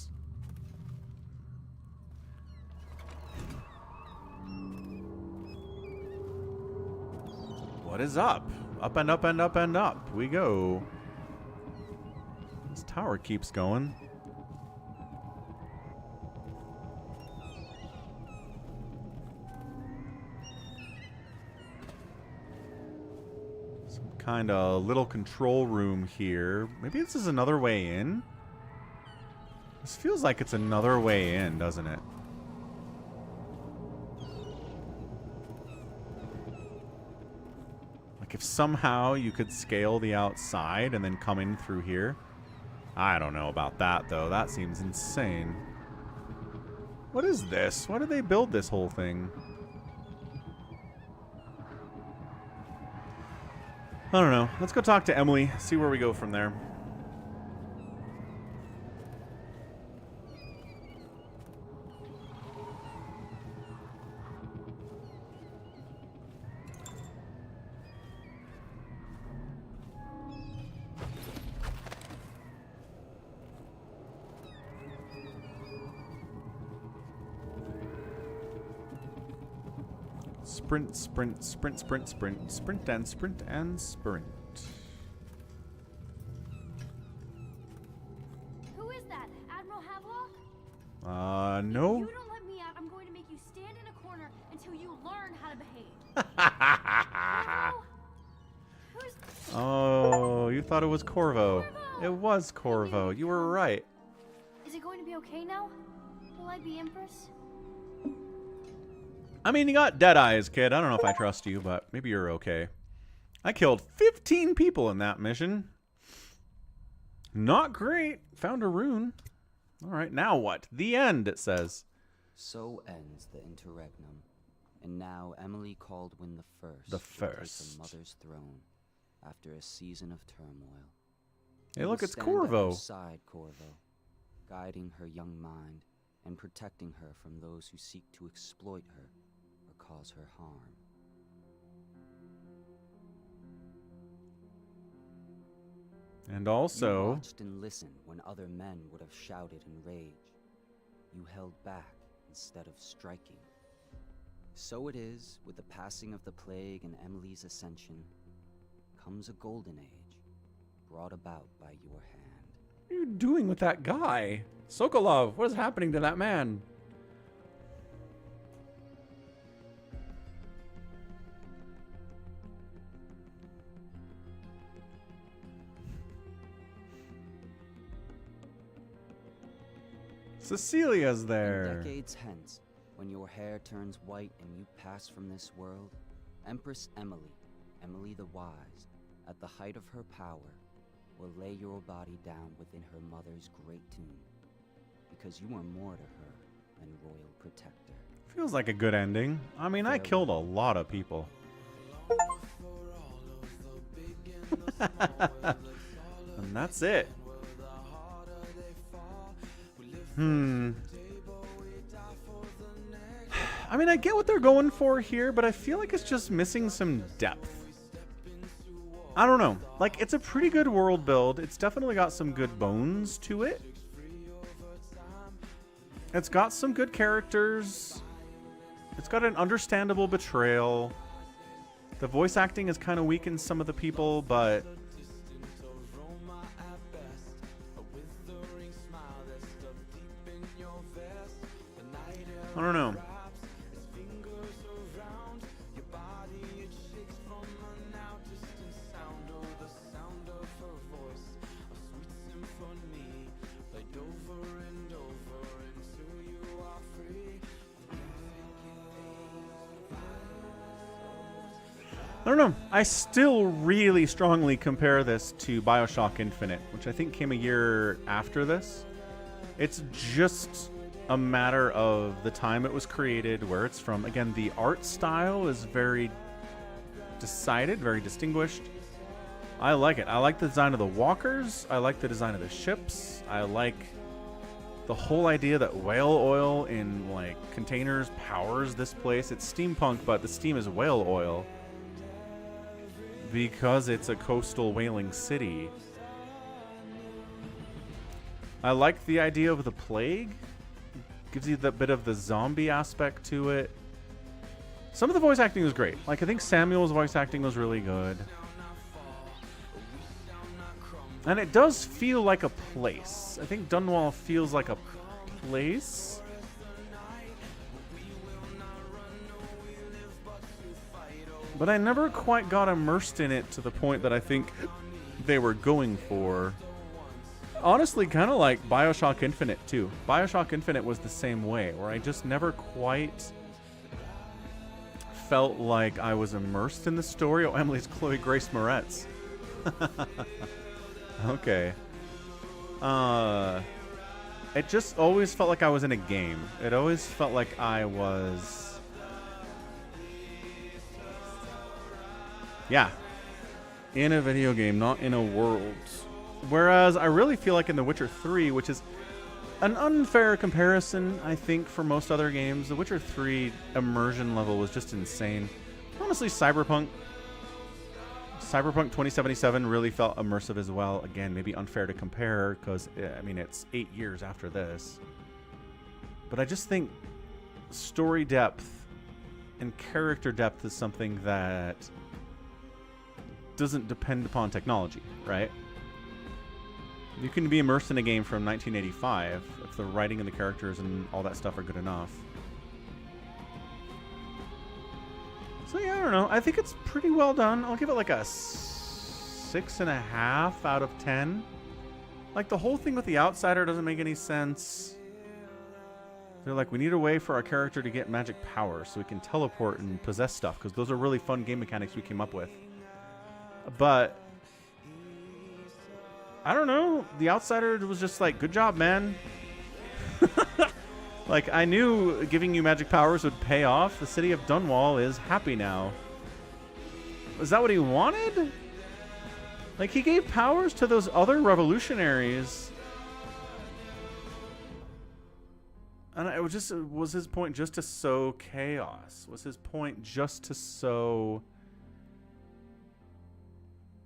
What is up? Up and up and up and up we go. This tower keeps going. Some kind of little control room here. Maybe this is another way in? This feels like it's another way in, doesn't it? If somehow you could scale the outside and then come in through here. I don't know about that, though. That seems insane. What is this? Why did they build this whole thing? I don't know. Let's go talk to Emily, see where we go from there. Sprint, sprint, sprint, sprint, sprint, sprint and sprint and sprint. Who is that? Admiral Havelock? No. If you don't let me out, I'm going to make you stand in a corner until you learn how to behave. Who's... Oh, you thought it was Corvo. Corvo! It was Corvo. You were right. Is it going to be okay now? Will I be Empress? I mean, you got dead eyes, kid. I don't know if I trust you, but maybe you're okay. I killed 15 people in that mission. Not great. Found a rune. All right, now what? The end, it says. So ends the interregnum. And now Emily Caldwin the First The will take First. the mother's throne after a season of turmoil. Hey, You look, will it's stand at Corvo. her side, Corvo, guiding her young mind and protecting her from those who seek to exploit her or cause her harm. And You also, watched and listened when other men would have shouted in rage. You held back instead of striking. So it is, with the passing of the plague and Emily's ascension, comes a golden age, brought about by your hand. what are you doing with that guy? Sokolov, what is happening to that man? Cecilia's In there. decades hence, when your hair turns white and you pass from this world, Empress Emily, Emily the Wise, at the height of her power, will lay your body down within her mother's great tomb, because you are more to her than royal protector. Feels like a good ending. I mean, I killed a lot of people. And that's it. I mean, I get what they're going for here, but I feel like it's just missing some depth. I don't know. Like, it's a pretty good world build. It's definitely got some good bones to it. It's got some good characters. It's got an understandable betrayal. The voice acting is kind of weak in some of the people, but I don't know. I don't know. I still really strongly compare this to BioShock Infinite, which I think came a year after this. It's just a matter of the time it was created, where it's from. Again, the art style is very decided, very distinguished. I like it. I like the design of the walkers. I like the design of the ships. I like the whole idea that whale oil in like containers powers this place. It's steampunk, but the steam is whale oil because it's a coastal whaling city. I like the idea of the plague. Gives you the bit of the zombie aspect to it. Some of the voice acting was great. Like, I think Samuel's voice acting was really good. And it does feel like a place. I think Dunwall feels like a place. But I never quite got immersed in it to the point that I think they were going for. Honestly, kind of like BioShock Infinite, too. BioShock Infinite was the same way, where I just never quite felt like I was immersed in the story. Oh, Emily's Chloe Grace Moretz. Okay. It just always felt like I was in a game. It always felt like I was... Yeah. In a video game, not in a world. Whereas I really feel like in The Witcher 3, which is an unfair comparison, I think, for most other games, The Witcher 3 immersion level was just insane. Honestly, Cyberpunk 2077 really felt immersive as well. Again, maybe unfair to compare because, I mean, it's 8 years after this. But I just think story depth and character depth is something that doesn't depend upon technology, right? You can be immersed in a game from 1985 if the writing and the characters and all that stuff are good enough. So yeah, I don't know. I think it's pretty well done. I'll give it like a 6.5 out of 10. Like, the whole thing with the Outsider doesn't make any sense. They're like, we need a way for our character to get magic powers so we can teleport and possess stuff, because those are really fun game mechanics we came up with. But I don't know. The Outsider was just like, good job, man. Like, I knew giving you magic powers would pay off. The city of Dunwall is happy now. Was that what he wanted? Like, he gave powers to those other revolutionaries. And it was just, was his point just to sow chaos? Was his point just to sow...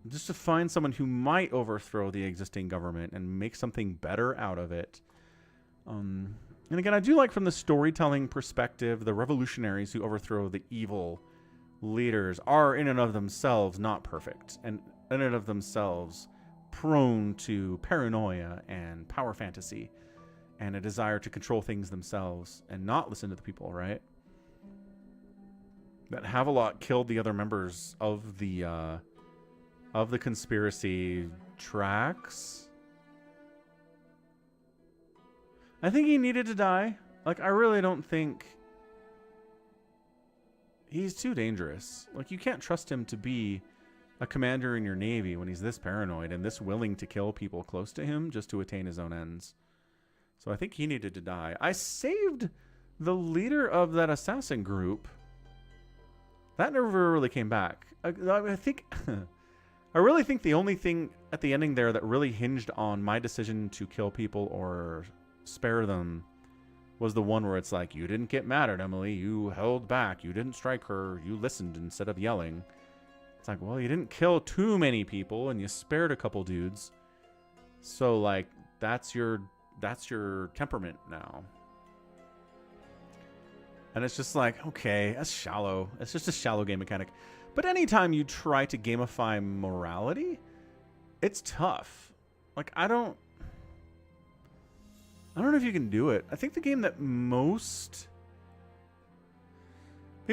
just to find someone who might overthrow the existing government and make something better out of it? And again, I do like from the storytelling perspective, the revolutionaries who overthrow the evil leaders are in and of themselves not perfect, and in and of themselves prone to paranoia and power fantasy and a desire to control things themselves and not listen to the people, right? That Havelock killed the other members of the conspiracy tracks. I think he needed to die. Like, I really don't think... he's too dangerous. Like, you can't trust him to be a commander in your navy when he's this paranoid and this willing to kill people close to him just to attain his own ends. So I think he needed to die. I saved the leader of that assassin group. That never really came back. I think... I really think the only thing at the ending there that really hinged on my decision to kill people or spare them was the one where it's like, you didn't get mad at Emily, you held back, you didn't strike her, you listened instead of yelling. It's like, well, you didn't kill too many people and you spared a couple dudes. So like, that's your temperament now. And it's just like, okay, that's shallow. It's just a shallow game mechanic. But anytime you try to gamify morality, it's tough. Like, I don't know if you can do it. I think the game that maybe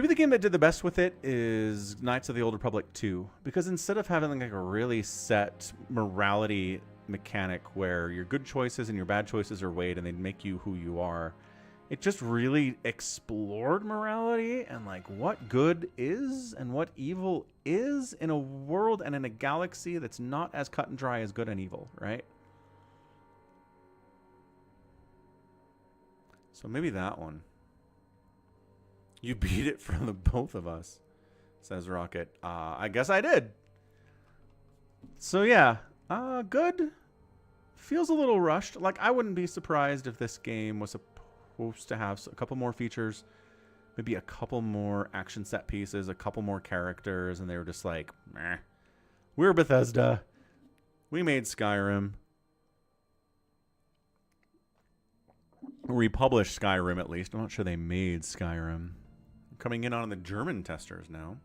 the game that did the best with it is Knights of the Old Republic 2. Because instead of having like a really set morality mechanic where your good choices and your bad choices are weighed and they make you who you are, it just really explored morality and like what good is and what evil is in a world and in a galaxy that's not as cut and dry as good and evil, right? So maybe that one. You beat it for the both of us, says Rocket. I guess I did. So yeah, good. Feels a little rushed. Like, I wouldn't be surprised if this game was supposed to have a couple more features, maybe a couple more action set pieces, a couple more characters, and they were just like, meh. We're Bethesda. We made Skyrim. Republished Skyrim, at least. I'm not sure they made Skyrim. Coming in on the German testers now.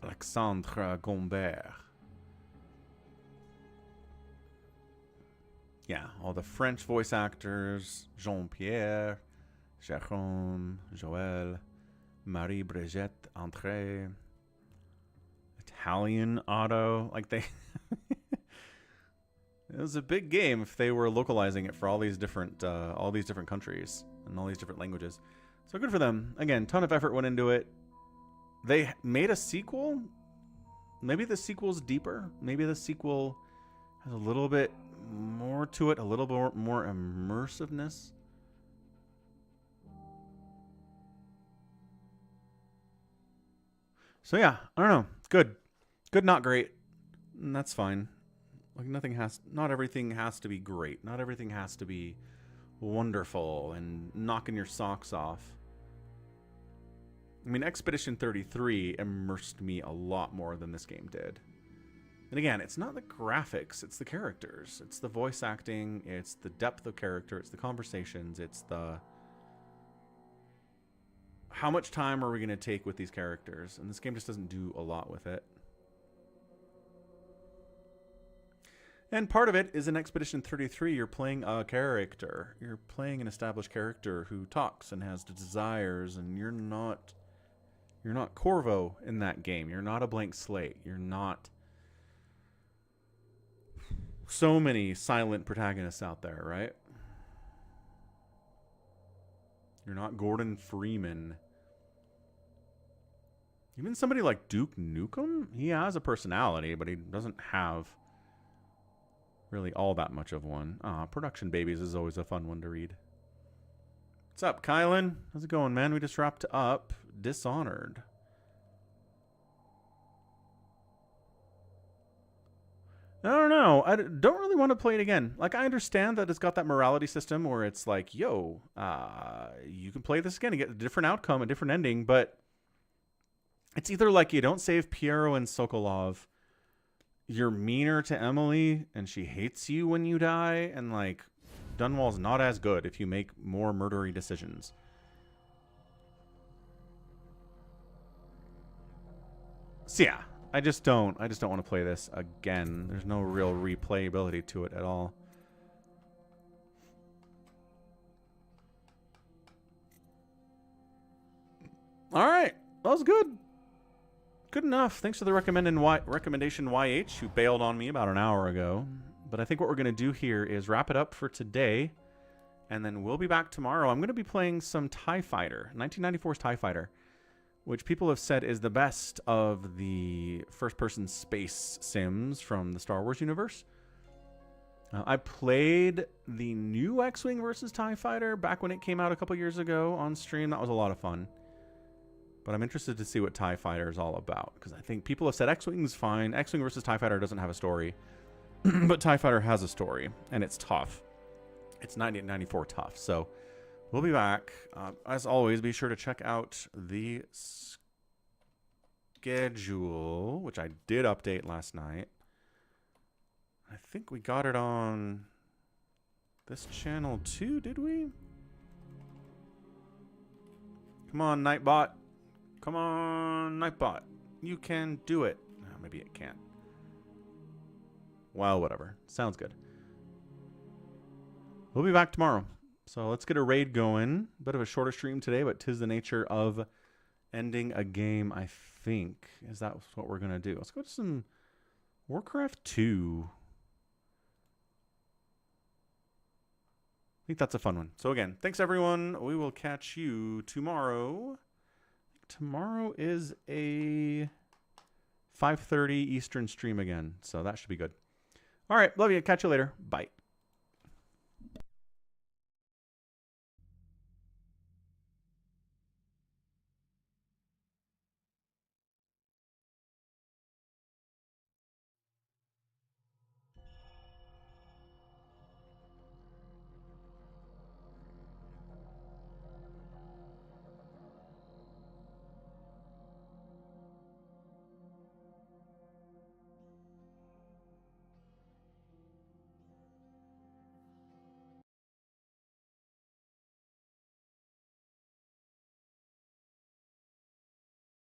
Alexandre Gombert. Yeah, all the French voice actors. Jean-Pierre, Jérôme, Joël, Marie-Brigitte, André. Italian Otto. Like, they... It was a big game if they were localizing it for all these different countries and all these different languages. So good for them. Again, ton of effort went into it. They made a sequel. Maybe the sequel's deeper. Maybe the sequel has a little bit more to it, a little bit more immersiveness. So yeah, I don't know. Good. Good, not great. And that's fine. Like, not everything has to be great. Not everything has to be wonderful and knocking your socks off. I mean, Expedition 33 immersed me a lot more than this game did. And again, it's not the graphics, it's the characters. It's the voice acting, it's the depth of character, it's the conversations, it's the... How much time are we going to take with these characters? And this game just doesn't do a lot with it. And part of it is in Expedition 33, you're playing a character. You're playing an established character who talks and has desires, and you're not Corvo in that game. You're not a blank slate. You're not So many silent protagonists out there, right? You're not Gordon Freeman. Even somebody like Duke Nukem, he has a personality, but he doesn't have really all that much of one. Production Babies is always a fun one to read. What's up, Kylan? How's it going, man? We just wrapped up Dishonored. I don't know. I don't really want to play it again. Like, I understand that it's got that morality system where it's like, yo, you can play this again and get a different outcome, a different ending, but it's either like you don't save Piero and Sokolov, you're meaner to Emily, and she hates you when you die, and, like, Dunwall's not as good if you make more murdery decisions. So, yeah. I just don't want to play this again. There's no real replayability to it at all. All right. That was good. Good enough. Thanks for the recommendation, YH, who bailed on me about an hour ago. But I think what we're going to do here is wrap it up for today, and then we'll be back tomorrow. I'm going to be playing some TIE Fighter, 1994's TIE Fighter, which people have said is the best of the first-person space sims from the Star Wars universe. I played the new X-Wing versus TIE Fighter back when it came out a couple years ago on stream. That was a lot of fun. But I'm interested to see what TIE Fighter is all about, because I think people have said X-Wing's fine. X-Wing versus TIE Fighter doesn't have a story, but TIE Fighter has a story, and it's tough. It's 1994 tough, so... We'll be back. As always, be sure to check out the schedule, which I did update last night. I think we got it on this channel too, did we? Come on, Nightbot. Come on, Nightbot. You can do it. Maybe it can't. Well, whatever. Sounds good. We'll be back tomorrow. So let's get a raid going. Bit of a shorter stream today, but 'tis the nature of ending a game, I think. Is that what we're going to do? Let's go to some Warcraft 2. I think that's a fun one. So again, thanks everyone. We will catch you tomorrow. Tomorrow is a 5:30 Eastern stream again, so that should be good. All right, love you. Catch you later. Bye.